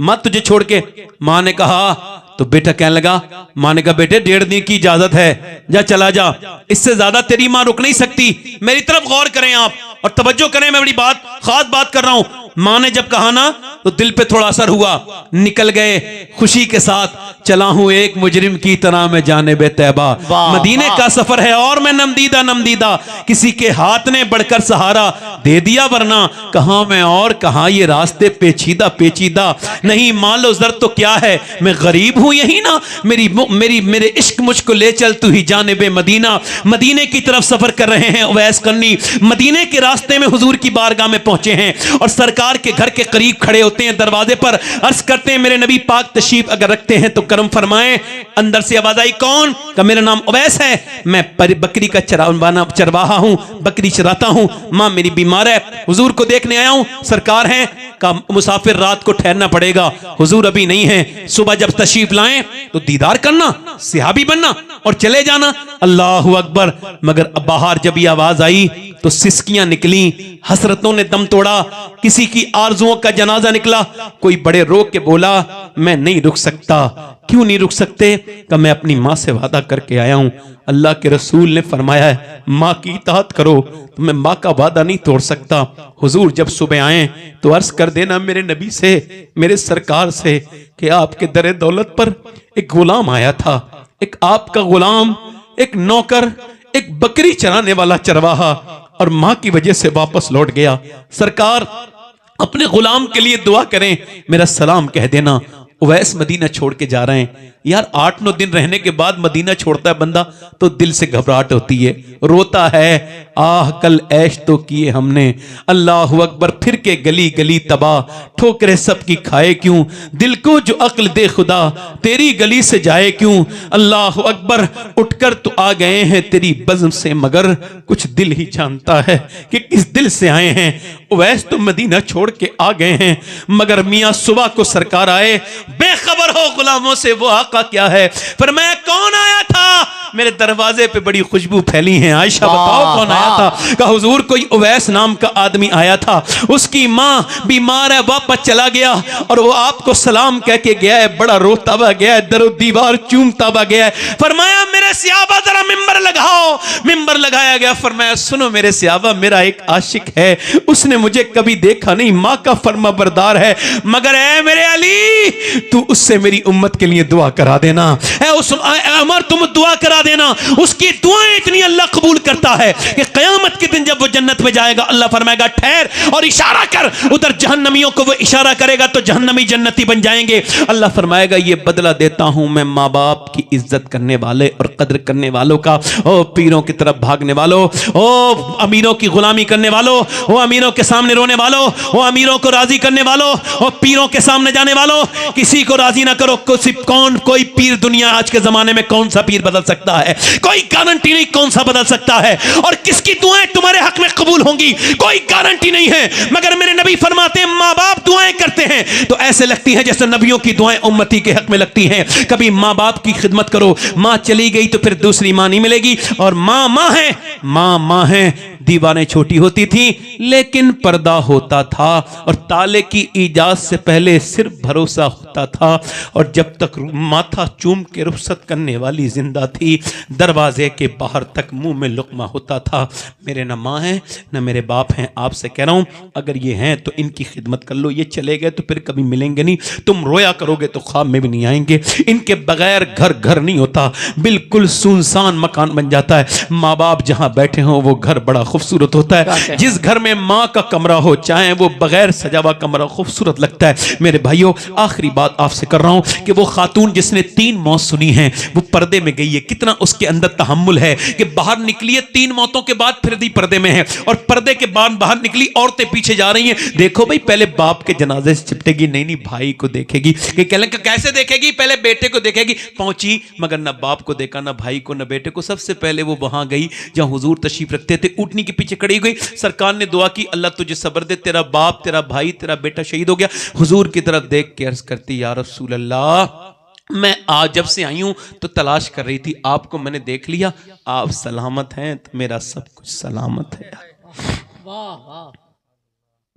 माँ तुझे छोड़ के, माँ ने कहा, तो बेटा कहने लगा, माँ ने कहा बेटे 1.5 दिन की इजाजत है, जा चला जा, इससे ज्यादा तेरी माँ रुक नहीं सकती। मेरी तरफ गौर करें आप और तवज्जो करें, मैं बड़ी बात खास बात कर रहा हूं। माँ ने जब कहा ना तो दिल पे थोड़ा असर हुआ, निकल गए खुशी के साथ, चला हूं एक मुजरिम की तरह मैं जाने बे तैबा। मदीने का सफर है और मैं नमदीदा नमदीदा, किसी के हाथ ने बढ़कर सहारा दे दिया, वरना कहां मैं और कहां ये रास्ते पेचीदा पेचीदा। नहीं मालो जर तो क्या है, मैं गरीब हूं यही ना, मेरे इश्क मुझको ले चल तू ही जानिबे मदीना। मदीने की तरफ सफर कर रहे हैं उवैस करनी। मदीने के रास्ते में हुजूर की बारगाह में पहुंचे हैं और सरकार के घर के करीब खड़े होते हैं, दरवाजे पर अर्ज करते हैं मेरे नबी पाक तशरीफ अगर रखते हैं तो करम फरमाएं। अंदर से आवाज आई कौन? का मेरा नाम उवैस है, मैं बकरी का चरवाहा हूं, बकरी चराता हूं, मां मेरी बीमार है, हुजूर को देखने आया हूं। सरकार है का मुसाफिर रात को ठहरना पड़ेगा, हुजूर अभी नहीं है, सुबह जब तशरीफ लाएं तो दीदार करना, सिहाबी बनना और चले जाना। अल्लाहु अकबर। मगर बाहर जब ये आवाज आई तो सिसकियां निकली, हसरतों ने दम तोड़ा, किसी की आरजुओं का जनाजा निकला। कोई बड़े रो के बोला मैं नहीं रुक सकता। क्यों नहीं रुक सकते? कि मैं अपनी माँ से वादा करके आया हूं। अल्लाह के रसूल ने फरमाया है माँ की इताअत करो, तो मैं माँ का वादा नहीं तोड़ सकता। हुजूर जब सुबह आए तो अर्ज कर देना मेरे नबी से, मेरे सरकार से, कि आपके दरे दौलत पर एक गुलाम आया था, एक आपका गुलाम, एक नौकर, एक बकरी चराने वाला चरवाहा, और मां की वजह से वापस लौट गया। सरकार अपने गुलाम के लिए दुआ करें, मेरा सलाम कह देना। उवैस मदीना छोड़ के जा रहे हैं। यार 8-9 दिन रहने के बाद मदीना छोड़ता है बंदा तो दिल से घबराहट होती है, रोता है, आह कल ऐश तो किए हमने, अल्लाह अकबर, फिर के गली गली तबाह, ठोकरे सबकी खाए क्यों, दिल को जो अक्ल दे खुदा, तेरी गली से जाए क्यों। अल्लाह अकबर, उठकर तो आ गए हैं तेरी बज़्म से, मगर कुछ दिल ही जानता है कि किस दिल से आए हैं। उवैस तो मदीना छोड़ के आ गए हैं, मगर मियाँ सुबह को सरकार आए, बेखबर हो गुलामों से वो आका क्या है। फरमाया कौन आया था? मेरे दरवाजे पे बड़ी खुशबू फैली है। आयशा बताओ कौन आया था? कहा हुजूर कोई उवैस नाम का आदमी आया था, उसकी माँ बीमार है, वापस चला गया और वो आपको सलाम कह के गया है, बड़ा रोता हुआ गया है, दरो दीवार चूमता हुआ गया है। फरमाया मेरे सियाबा जरा मिंबर लगाओ। मिंबर लगाया गया। फरमाया सुनो मेरे सियाबा, मेरा एक आशिक है, उसने मुझे कभी देखा नहीं, माँ का फरमा बरदार है, मगर ऐ मेरे अली तू उससे मेरी उम्मत के लिए दुआ करा देना। अमर तुम दुआ करा देना, उसकी दुआएं इतनी अल्लाह कबूल करता है कि क़यामत के दिन जब वो जन्नत में जाएगा अल्लाह फरमाएगा ठहर और इशारा कर, उधर जहन्नमियों को वो इशारा करेगा तो जहन्नमी जन्नती बन जाएंगे। अल्लाह फरमाएगा ये बदला देता हूं मैं माँ बाप की इज्जत करने वाले और कदर करने वालों का। ओ पीरों की तरफ भागने वालों, ओ अमीरों की गुलामी करने वालों, ओ अमीरों के सामने रोने वालों, ओ अमीरों को राजी करने वालों, ओ पीरों के सामने जाने वालों, किसी को राजी ना करो। कोई पीर दुनिया आज के जमाने में कौन सा पीर बदल सकता है? कोई गारंटी नहीं कौन सा बदल सकता है, और किसकी दुआएं तुम्हारे हक में कबूल होंगी कोई गारंटी नहीं है। मगर मेरे नबी फरमाते हैं माँ बाप दुआएं करते हैं तो ऐसे लगती है जैसे नबियों की दुआएं उम्मती के हक में लगती हैं। कभी माँ बाप की खिदमत करो, माँ चली गई तो फिर दूसरी माँ नहीं मिलेगी, और माँ माँ है, माँ है। दीवारें छोटी होती थी लेकिन पर्दा होता था, और ताले की इजाजत से पहले सिर्फ भरोसा होता था, और जब तक माथा चूम के रुखसत करने वाली जिंदा थी दरवाजे के बाहर तक मुंह में लुकमा होता था। मेरे न माँ हैं न मेरे बाप हैं, आपसे कह रहा हूं अगर ये हैं तो इनकी खिदमत कर लो। ये चले गए तो फिर कभी मिलेंगे नहीं, तुम रोया करोगे तो ख्वाब में भी नहीं आएंगे। इनके बगैर घर नहीं होता, बिल्कुल सुनसान मकान बन जाता है। माँ बाप जहां बैठे हो वो घर बड़ा खूबसूरत होता है। जिस घर में माँ का कमरा हो चाहे वो बगैर सजा हुआ कमरा खूबसूरत लगता है। मेरे भाइयों आखिरी बात आपसे कर रहा हूं कि वो खातून जिसने 3 मौत सुनी है वो पर्दे में गई है, कितना उसके अंदर तहम्मुल है कि बाहर निकली है 3 मौतों के बाद फिर भी पर्दे में है, और पर्दे के बाद बाहर निकली औरतें पीछे जा रही हैं। देखो भाई पहले बाप के जनाजे से चिपटेगी, नहीं भाई को देखेगी, कि कैसे देखेगी, पहले बेटे को देखेगी। पहुंची मगर ना बाप को देखा, ना भाई को, ना बेटे को। सबसे पहले वो वहां गई जहां हुजूर तशरीफ रखते थे, ऊँटनी के पीछे खड़ी गई। सरकार ने दुआ की अल्लाह तुझे सब्र दे, तेरा बाप तेरा भाई तेरा बेटा शहीद हो गया। हुजूर की तरफ देख के अर्ज करती या रसूल अल्लाह मैं आज जब से आई हूं तो तलाश कर रही थी, आपको मैंने देख लिया, आप सलामत हैं तो मेरा सब कुछ सलामत है। वाह वाह।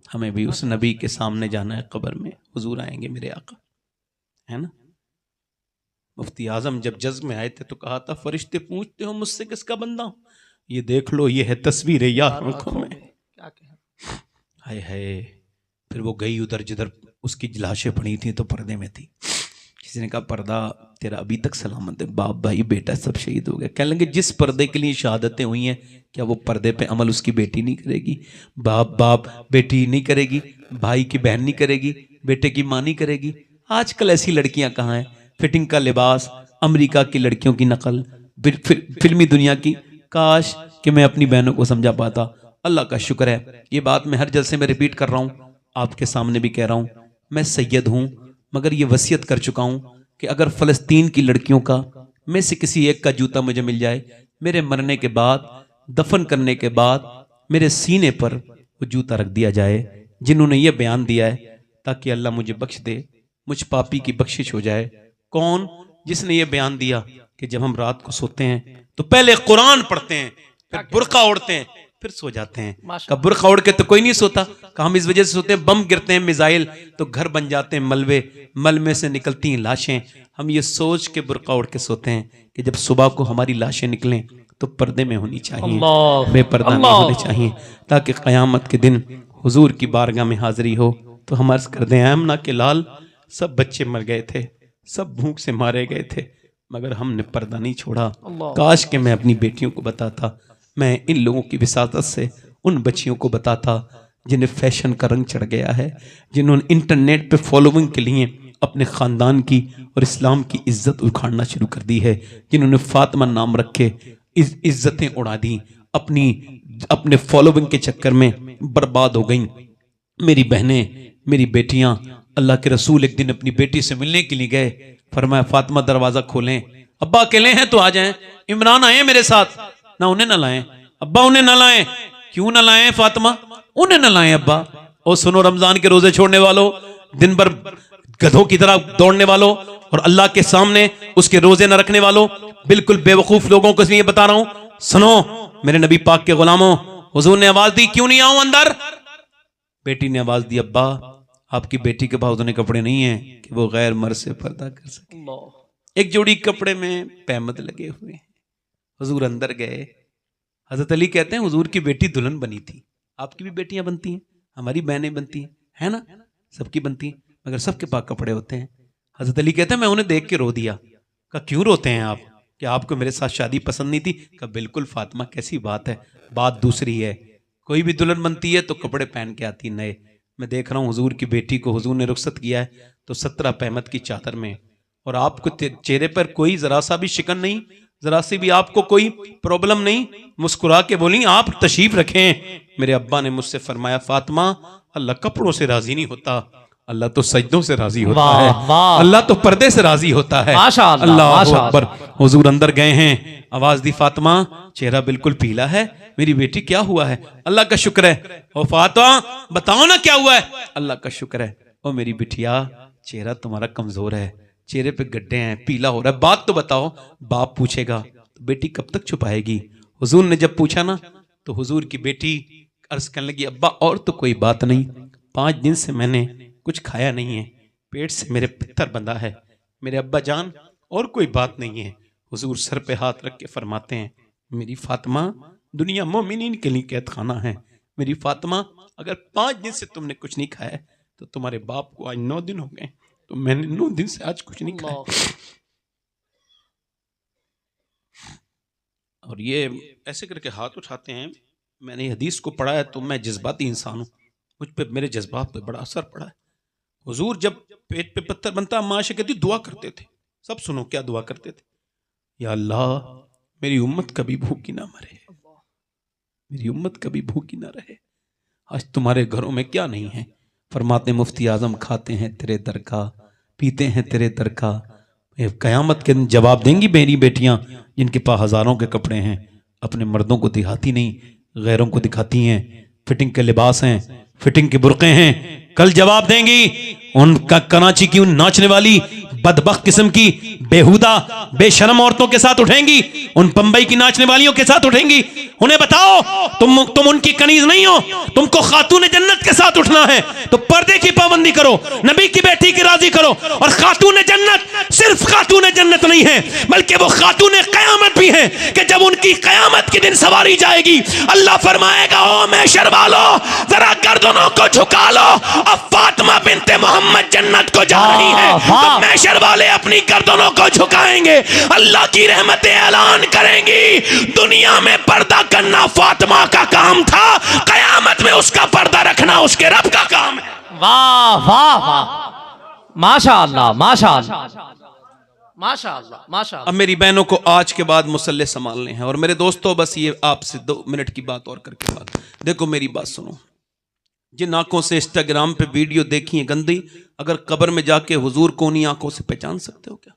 हमें भी उस नबी के सामने जाना है, कब्र में हुजूर आएंगे मेरे आका, है ना। मुफ्ती आजम जब जज्ब में आए थे तो कहा था फरिश्ते पूछते हो मुझसे किसका बंदा हूं, ये देख लो ये है तस्वीर यार आंखों में। हाय हाय। फिर वो गई उधर जिधर उसकी लाशें पड़ी थी तो पर्दे में थी। किसी ने कहा पर्दा तेरा अभी तक सलामत है, बाप भाई बेटा सब शहीद हो गए। कहने लगे जिस पर्दे के लिए शहादतें हुई हैं क्या वो पर्दे पे अमल उसकी बेटी नहीं करेगी? बाप बेटी नहीं करेगी, भाई की बहन नहीं करेगी, बेटे की माँ नहीं करेगी। आजकल ऐसी लड़कियां कहाँ हैं? फिटिंग का लिबास, अमेरिका की लड़कियों की नकल, फिल्मी दुनिया की। काश कि मैं अपनी बहनों को समझा पाता। अल्लाह का शुक्र है, ये बात मैं हर जलसे में रिपीट कर रहा हूँ, आपके सामने भी कह रहा हूँ, मैं सैयद हूँ मगर ये वसीयत कर चुका हूँ कि अगर फ़लस्तीन की लड़कियों का में से किसी एक का जूता मुझे मिल जाए, मेरे मरने के बाद दफन करने के बाद मेरे सीने पर वो जूता रख दिया जाए जिन्होंने ये बयान दिया है, ताकि अल्लाह मुझे बख्श दे, मुझ पापी की बख्शिश हो जाए। कौन? जिसने ये बयान दिया कि जब हम रात को सोते हैं तो पहले कुरान पढ़ते हैं, फिर बुर्का ओढ़ते हैं, फिर सो जाते हैं। का बुर्का ओढ़ के तो कोई नहीं सोता, का हम इस वजह से सोते हैं बम गिरते हैं मिसाइल तो घर बन जाते हैं मलबे, मलबे से निकलती हैं लाशें। हम ये सोच के बुर्का ओढ़ के सोते हैं कि जब सुबह को हमारी लाशें निकलें तो पर्दे में होनी चाहिए, बेपर्दा नहीं होनी चाहिए, ताकि क़यामत के दिन हुजूर की बारगाह में हाजिरी हो तो हम अर्ज कर दें आमना के लाल सब बच्चे मर गए थे, सब भूख से मारे गए थे, मगर हमने पर्दा नहीं छोड़ा। काश के मैं अपनी बेटियों को बताता, मैं इन लोगों की विसातत से उन बच्चियों को बताता जिन्हें फैशन का रंग चढ़ गया है, जिन्होंने इंटरनेट पे फॉलोइंग के लिए अपने ख़ानदान की और इस्लाम की इज्जत उखाड़ना शुरू कर दी है, जिन्होंने फातिमा नाम रख के इज्जतें उड़ा दी, अपने फॉलोइंग के चक्कर में बर्बाद हो गई। मेरी बहनें, मेरी बेटियां, अल्लाह के रसूल एक दिन अपनी बेटी से मिलने के लिए गए, फरमाया फातिमा दरवाजा खोलें, अब्बा अकेले हैं तो आ जाएं, इमरान आए मेरे साथ, ना उन्हें ना लाएं, अब्बा उन्हें ना लाएं। क्यों ना लाएं फातिमा? उन्हें ना लाएं अब्बा। और सुनो रमजान के रोजे छोड़ने वालों, दिन भर गधों की तरह दौड़ने वालों और अल्लाह के सामने उसके रोजे न रखने वालों, बिल्कुल बेवकूफ लोगों को इसलिए बता रहा हूं, सुनो मेरे नबी पाक के गुलामों, हुजूर ने आवाज दी क्यों नहीं आऊं अंदर? बेटी ने आवाज दी अब्बा आपकी बेटी के पास उतने कपड़े नहीं है कि वो गैर मर्द से पर्दा कर सके। एक जोड़ी कपड़े में पैमद लगे हुए हैं। हुजूर अंदर गए। हजरत अली कहते हैं हुजूर की बेटी दुल्हन बनी थी। आपकी भी बेटियां बनती हैं, हमारी बहनें बनती हैं, है ना, सबकी बनती हैं, मगर सबके पास कपड़े होते हैं। हजरत अली कहते हैं मैं उन्हें देख के रो दिया। कहा क्यों रोते हैं आप, कि आपको मेरे साथ शादी पसंद नहीं थी? कहा बिल्कुल फातिमा कैसी बात है, बात दूसरी है, कोई भी दुल्हन बनती है तो कपड़े पहन के आती नए। मैं देख रहा हूँ हुजूर की बेटी को हुजूर ने रुखसत किया है तो 17 पैमत की चादर में, और आपको चेहरे पर कोई जरा सा भी शिकन नहीं, जरा सी भी आपको कोई प्रॉब्लम नहीं। मुस्कुरा के बोली आप तशरीफ रखें। मेरे अब्बा ने मुझसे फरमाया फातिमा अल्लाह कपड़ों से राजी नहीं होता, अल्लाह तो सजदों से राजी होता है, अल्लाह तो पर्दे से राजी होता है। अल्लाह अकबर। हुजूर अंदर गए हैं, आवाज दी फातिमा चेहरा बिल्कुल पीला है, मेरी बेटी क्या हुआ है? अल्लाह का शुक्र है। ओ फातिमा बताओ ना क्या हुआ है? अल्लाह का शुक्र है। ओ मेरी बिटिया चेहरा तुम्हारा कमजोर है, चेहरे पे गड्ढे हैं, पीला हो रहा है, बात तो बताओ। बाप पूछेगा तो बेटी कब तक छुपाएगी? हुजूर ने जब पूछा ना तो हुजूर की बेटी अर्ज करने लगी अब्बा और तो कोई बात नहीं, 5 दिन से मैंने कुछ खाया नहीं है, पेट से मेरे पित्तर बंधा है मेरे अब्बा जान, और कोई बात नहीं है। हुजूर सर पे हाथ रख के फरमाते हैं मेरी फातिमा दुनिया मोमिनीन के लिए कैद खाना है। मेरी फातिमा अगर 5 दिन से तुमने कुछ नहीं खाया तो तुम्हारे बाप को आज 9 दिन हो गए, तो मैंने 9 दिन से आज कुछ नहीं खाया। और ये ऐसे करके हाथ उठाते हैं। मैंने हदीस को पढ़ा है तो मैं जज्बाती इंसान हूँ, मुझ पे मेरे जज्बात पे बड़ा असर पड़ा है। हुजूर जब पेट पे पत्थर बनता माँ से कहती दुआ करते थे। सब सुनो क्या दुआ करते थे, या अल्लाह मेरी उम्मत कभी भूखी ना मरे, मेरी उम्मत कभी भूखी ना रहे। आज तुम्हारे घरों में क्या नहीं है? फरमाते मुफ्ती आजम खाते हैं तेरे दर का, पीते हैं तेरे दर का, कयामत के दिन जवाब देंगी मेरी बेटियां जिनके पास हजारों के कपड़े हैं, अपने मर्दों को दिखाती नहीं, गैरों को दिखाती हैं, फिटिंग के लिबास हैं, फिटिंग के बुरके हैं, कल जवाब देंगी। उनका कराची की उन नाचने वाली बदबख्त किस्म की बेहुदा बेशरम औरतों के साथ उठेंगी, उन बंबई की नाचने वालियों के साथ उठेंगी। उन्हें बताओ तुम उनकी कनीज नहीं हो, तुमको खातून जन्नत के साथ उठना है तो पर्दे की पाबंदी करो, नबी की बेटी की राजी करो। और खातून जन्नत सिर्फ खातून जन्नत नहीं है बल्कि वो खातून क़यामत भी है कि जब उनकी क़यामत के दिन सवारी जाएगी अल्लाह फरमाएगा ओ मैशर वालो जरा गर्दनों को झुका लो, अब फातिमा बिनते मोहम्मद जन्नत को जा रही है तो मैशर वाले अपनी गर्दनों को झुकाएंगे, अल्लाह की रहमतें ऐलान करेंगी। दुनिया में पर्दा करना फातिमा का काम था, कयामत में उसका पर्दा रखना उसके रब का काम है। वाह वाह वाह, माशाअल्लाह माशाअल्लाह माशाअल्लाह माशाअल्लाह। अब मेरी बहनों को आज के बाद मुसल्ले संभालने हैं। और मेरे दोस्तों बस ये आपसे 2 मिनट की बात और करके बात, देखो मेरी बात सुनो। जिन आंखों से इंस्टाग्राम पे वीडियो देखी है गंदी, अगर कब्र में जाके हुजूर को उन्हीं आंखों से पहचान सकते हो क्या?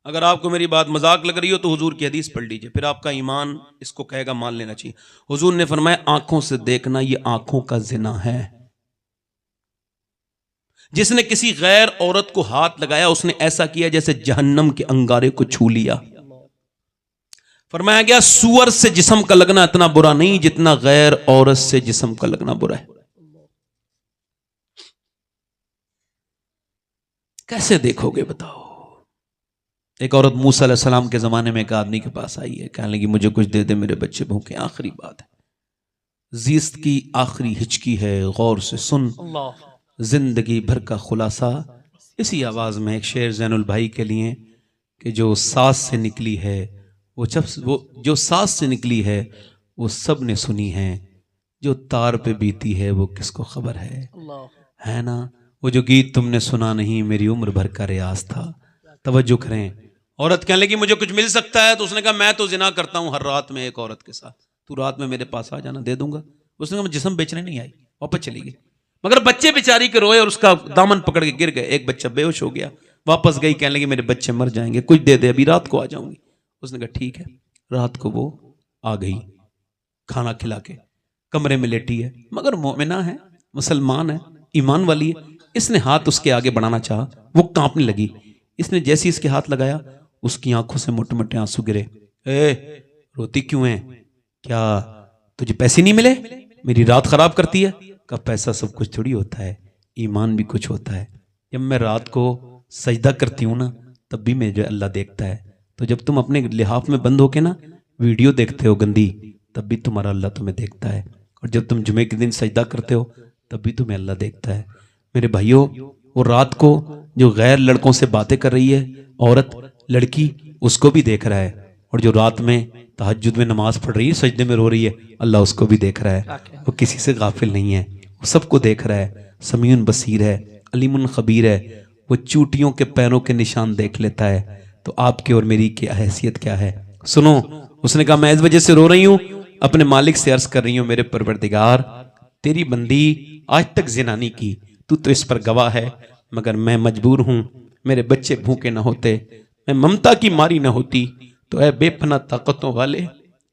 अगर आपको मेरी बात मजाक लग रही हो तो हुजूर की हदीस पढ़ लीजिए, फिर आपका ईमान इसको कहेगा मान लेना चाहिए। हुजूर ने फरमाया आंखों से देखना ये आंखों का जिना है। जिसने किसी गैर औरत को हाथ लगाया उसने ऐसा किया जैसे जहन्नम के अंगारे को छू लिया। फरमाया गया सुअर से जिस्म का लगना इतना बुरा नहीं जितना गैर औरत से जिस्म का लगना बुरा है। कैसे देखोगे बताओ? एक औरत मूसा अलैहिस्सलाम के जमाने में एक आदमी के पास आई है, कहने लगी मुझे कुछ दे दे मेरे बच्चे भूखे। आखिरी बात है, जीस्त की आखिरी हिचकी है, गौर से सुन, जिंदगी भर का खुलासा। इसी आवाज में एक शेर जैनुल भाई के लिए कि जो सांस से निकली है वो जो सांस से निकली है वो सब ने सुनी है, जो तार पे बीती है वो किसको खबर है ना। वो जो गीत तुमने सुना नहीं मेरी उम्र भर का रियाज था। तवज्जो करें। औरत कहने लगी मुझे कुछ मिल सकता है? तो उसने कहा मैं तो जिना करता हूं हर रात में एक औरत के साथ, तू रात में मेरे पास आ जाना, दे दूंगा। उसने कहा मैं जिस्म बेचने नहीं आई, वापस चली गई। मगर बच्चे बेचारी के रोए और उसका दामन पकड़ के गिर गए। एक बच्चा बेहोश हो गया, वापस गई, कहने लगी मेरे बच्चे मर जाएंगे, कुछ दे दे, अभी रात को आ जाऊंगी। उसने कहा ठीक है। रात को वो आ गई खाना खिला के। कमरे में लेटी है, मगर मोमिना है, मुसलमान है, ईमान वाली है। इसने हाथ उसके आगे बढ़ाना चाहा, वो कांपने लगी। इसने जैसे इसके हाथ लगाया, उसकी आंखों से मोटे मोटे आंसू गिरे। ए, रोती क्यों है? क्या तुझे पैसे नहीं मिले? मेरी रात खराब करती है? का पैसा सब कुछ थोड़ी होता है, ईमान भी कुछ होता है। जब मैं रात को सजदा करती हूँ ना, तब भी मुझे अल्लाह देखता है। तो जब तुम अपने लिहाफ में बंद होके ना वीडियो देखते हो गंदी, तब भी तुम्हारा अल्लाह तुम्हें देखता है। और जब तुम जुमे के दिन सजदा करते हो, तब भी तुम्हें अल्लाह देखता है। मेरे भाइयों, वो रात को जो गैर लड़कों से बातें कर रही है औरत, लड़की, उसको भी देख रहा है। और जो रात में तहज्जुद में नमाज पढ़ रही है, सजदे में रो रही है, अल्लाह उसको भी देख रहा है। वो किसी से गाफिल नहीं है, वो सबको देख रहा है। समीउन बसीर है, अलीमुन खबीर है। वो चूटियों के पैरों के निशान देख लेता है। तो आपके और मेरी की हैसियत क्या है? सुनो, उसने कहा मैं इस वजह से रो रही हूं, अपने मालिक से अर्ज कर रही हूं, मेरे परवरदिगार, तेरी बंदी आज तक जिना नहीं की, तू तो इस पर गवाह है, मगर मैं मजबूर हूं। मेरे बच्चे भूखे ना होते, मैं ममता की मारी ना होती, तो ऐ बेपना ताकतों वाले,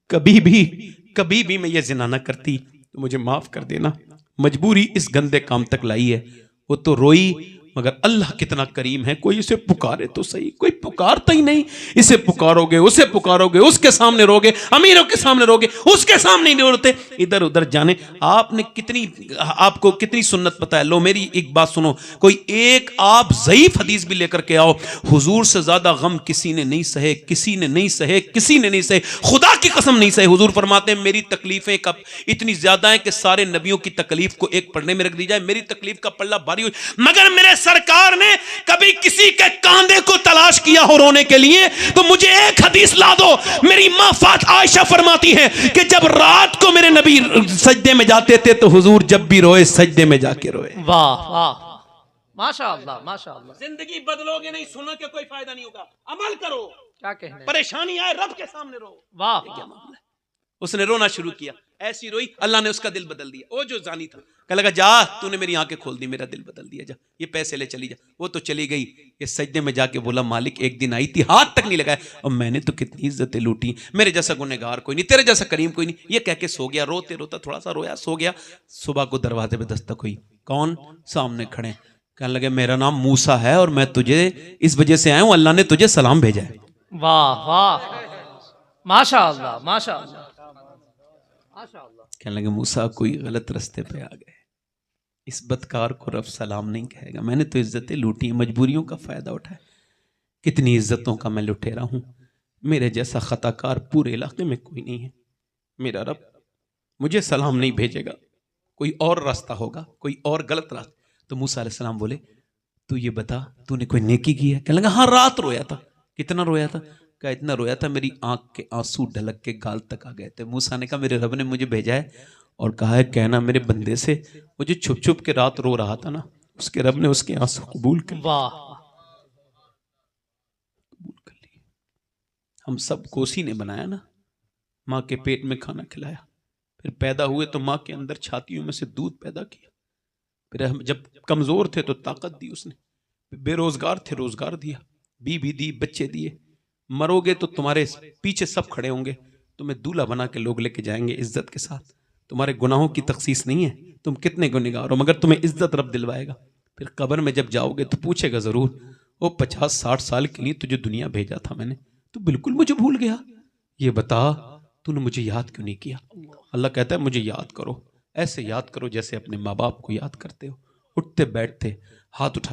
कभी भी मैं ये जिना ना करती, तो मुझे माफ कर देना। मजबूरी इस गंदे काम तक लाई है। वो तो रोई, मगर अल्लाह कितना करीम है, कोई इसे पुकारे तो सही। कोई पुकारता ही नहीं। इसे पुकारोगे, उसे पुकारोगे, उसके सामने रोगे, अमीरों के सामने रोगे, उसके सामने नहीं रोते, इधर उधर जाने। आपको कितनी सुन्नत पता है। लो मेरी एक बात सुनो, कोई एक आप ज़ईफ हदीस भी लेकर के आओ, हुजूर से ज्यादा गम किसी ने नहीं सहे, किसी ने नहीं सहे, किसी ने नहीं सहे, खुदा की कसम नहीं सहे। हुजूर फरमाते हैं मेरी तकलीफें कब इतनी ज्यादा है कि सारे नबियों की तकलीफ को एक पल्ले में रख दी जाए, मेरी तकलीफ का पल्ला भारी हो। मगर मेरे सरकार ने कभी किसी के कांधे को तलाश किया हो रोने के लिए, तो मुझे एक हदीस ला दो। मेरी मां फात आयशा फरमाती है कि जब रात को मेरे नबी सजदे में जाते थे, तो हुजूर जब भी रोए सजदे में जाके रोए। वाह वाह, माशाअल्लाह माशाअल्लाह। जिंदगी बदलोगे नहीं, सुनो के कोई फायदा नहीं होगा, अमल करो। क्या कहने, परेशानी आए रब के सामने रो। वाह क्या मामला है? उसने रोना शुरू किया, ऐसी रोई, अल्लाह ने उसका दिल बदल दिया। वो जो जानी था, कह लगा जा, तूने मेरी आंखें खोल दी, मेरा दिल बदल दिया, जा ये पैसे ले चली जा। वो तो चली गई। ये सजदे में जाके बोला मालिक एक दिन आई थी, हाथ तक नहीं लगाया, और मैंने तो कितनी इज्जतें लूटी, मेरे जैसा गुनहगार कोई नहीं, तेरे जैसा करीम कोई नहीं। ये कह के सो गया। रोते रोता थोड़ा सा रोया, सो गया। सुबह को दरवाजे पे दस्तक हुई। कौन? सामने खड़े। कहने लगे मेरा नाम मूसा है और मैं तुझे इस वजह से आया हूं, अल्लाह ने तुझे सलाम भेजा है। वाह वाह, माशाअल्लाह माशाअल्लाह माशाअल्लाह। कहने लगे मूसा कोई गलत रास्ते पे आ गए, इस बदकार को रब सलाम नहीं कहेगा। मैंने तो इज्जतें लूटी, मजबूरियों का फायदा उठाया, कितनी इज्जतों का मैं लुटेरा हूं। मेरे जैसा खताकार पूरे इलाके में कोई नहीं है। मेरा रब मुझे सलाम नहीं भेजेगा, कोई और रास्ता होगा, कोई और गलत रास्ता। तो मूसा अलैहिस्सलाम बोले तू ये बता, तूने कोई नेकी की है? कहने लगा हाँ, रात रोया था। कितना रोया था? कहा इतना रोया था मेरी आंख के आंसू ढलक के गाल तक आ गए थे। मूसा ने कहा मेरे रब ने मुझे भेजा है और कहा है कहना मेरे बंदे से, मुझे छुप छुप के रात रो रहा था ना, उसके रब ने उसके आंसू कबूल कर लिए। हम सबको उसी ने बनाया ना, माँ के पेट में खाना खिलाया, फिर पैदा हुए तो माँ के अंदर छातियों में से दूध पैदा किया, फिर हम जब कमजोर थे तो ताकत दी उसने, बेरोजगार थे रोजगार दिया, बीवी दी, बच्चे दिए। मरोगे तो तुम्हारे पीछे सब खड़े होंगे, तुम्हें दूल्हा बना के लोग लेके जाएंगे इज्जत के साथ। तुम्हारे गुनाहों की तखसीस नहीं है, तुम कितने गुनहगार हो, मगर तुम्हें इज्जत रब दिलवाएगा। फिर कब्र में जब जाओगे तो पूछेगा जरूर, वो 50-60 साल के लिए तुझे दुनिया भेजा था मैंने, तू बिल्कुल मुझे भूल गया। ये बता तूने मुझे याद क्यों नहीं किया? अल्लाह कहता है मुझे याद करो, ऐसे याद करो जैसे अपने माँ बाप को याद करते हो। उठते बैठते हाथ उठा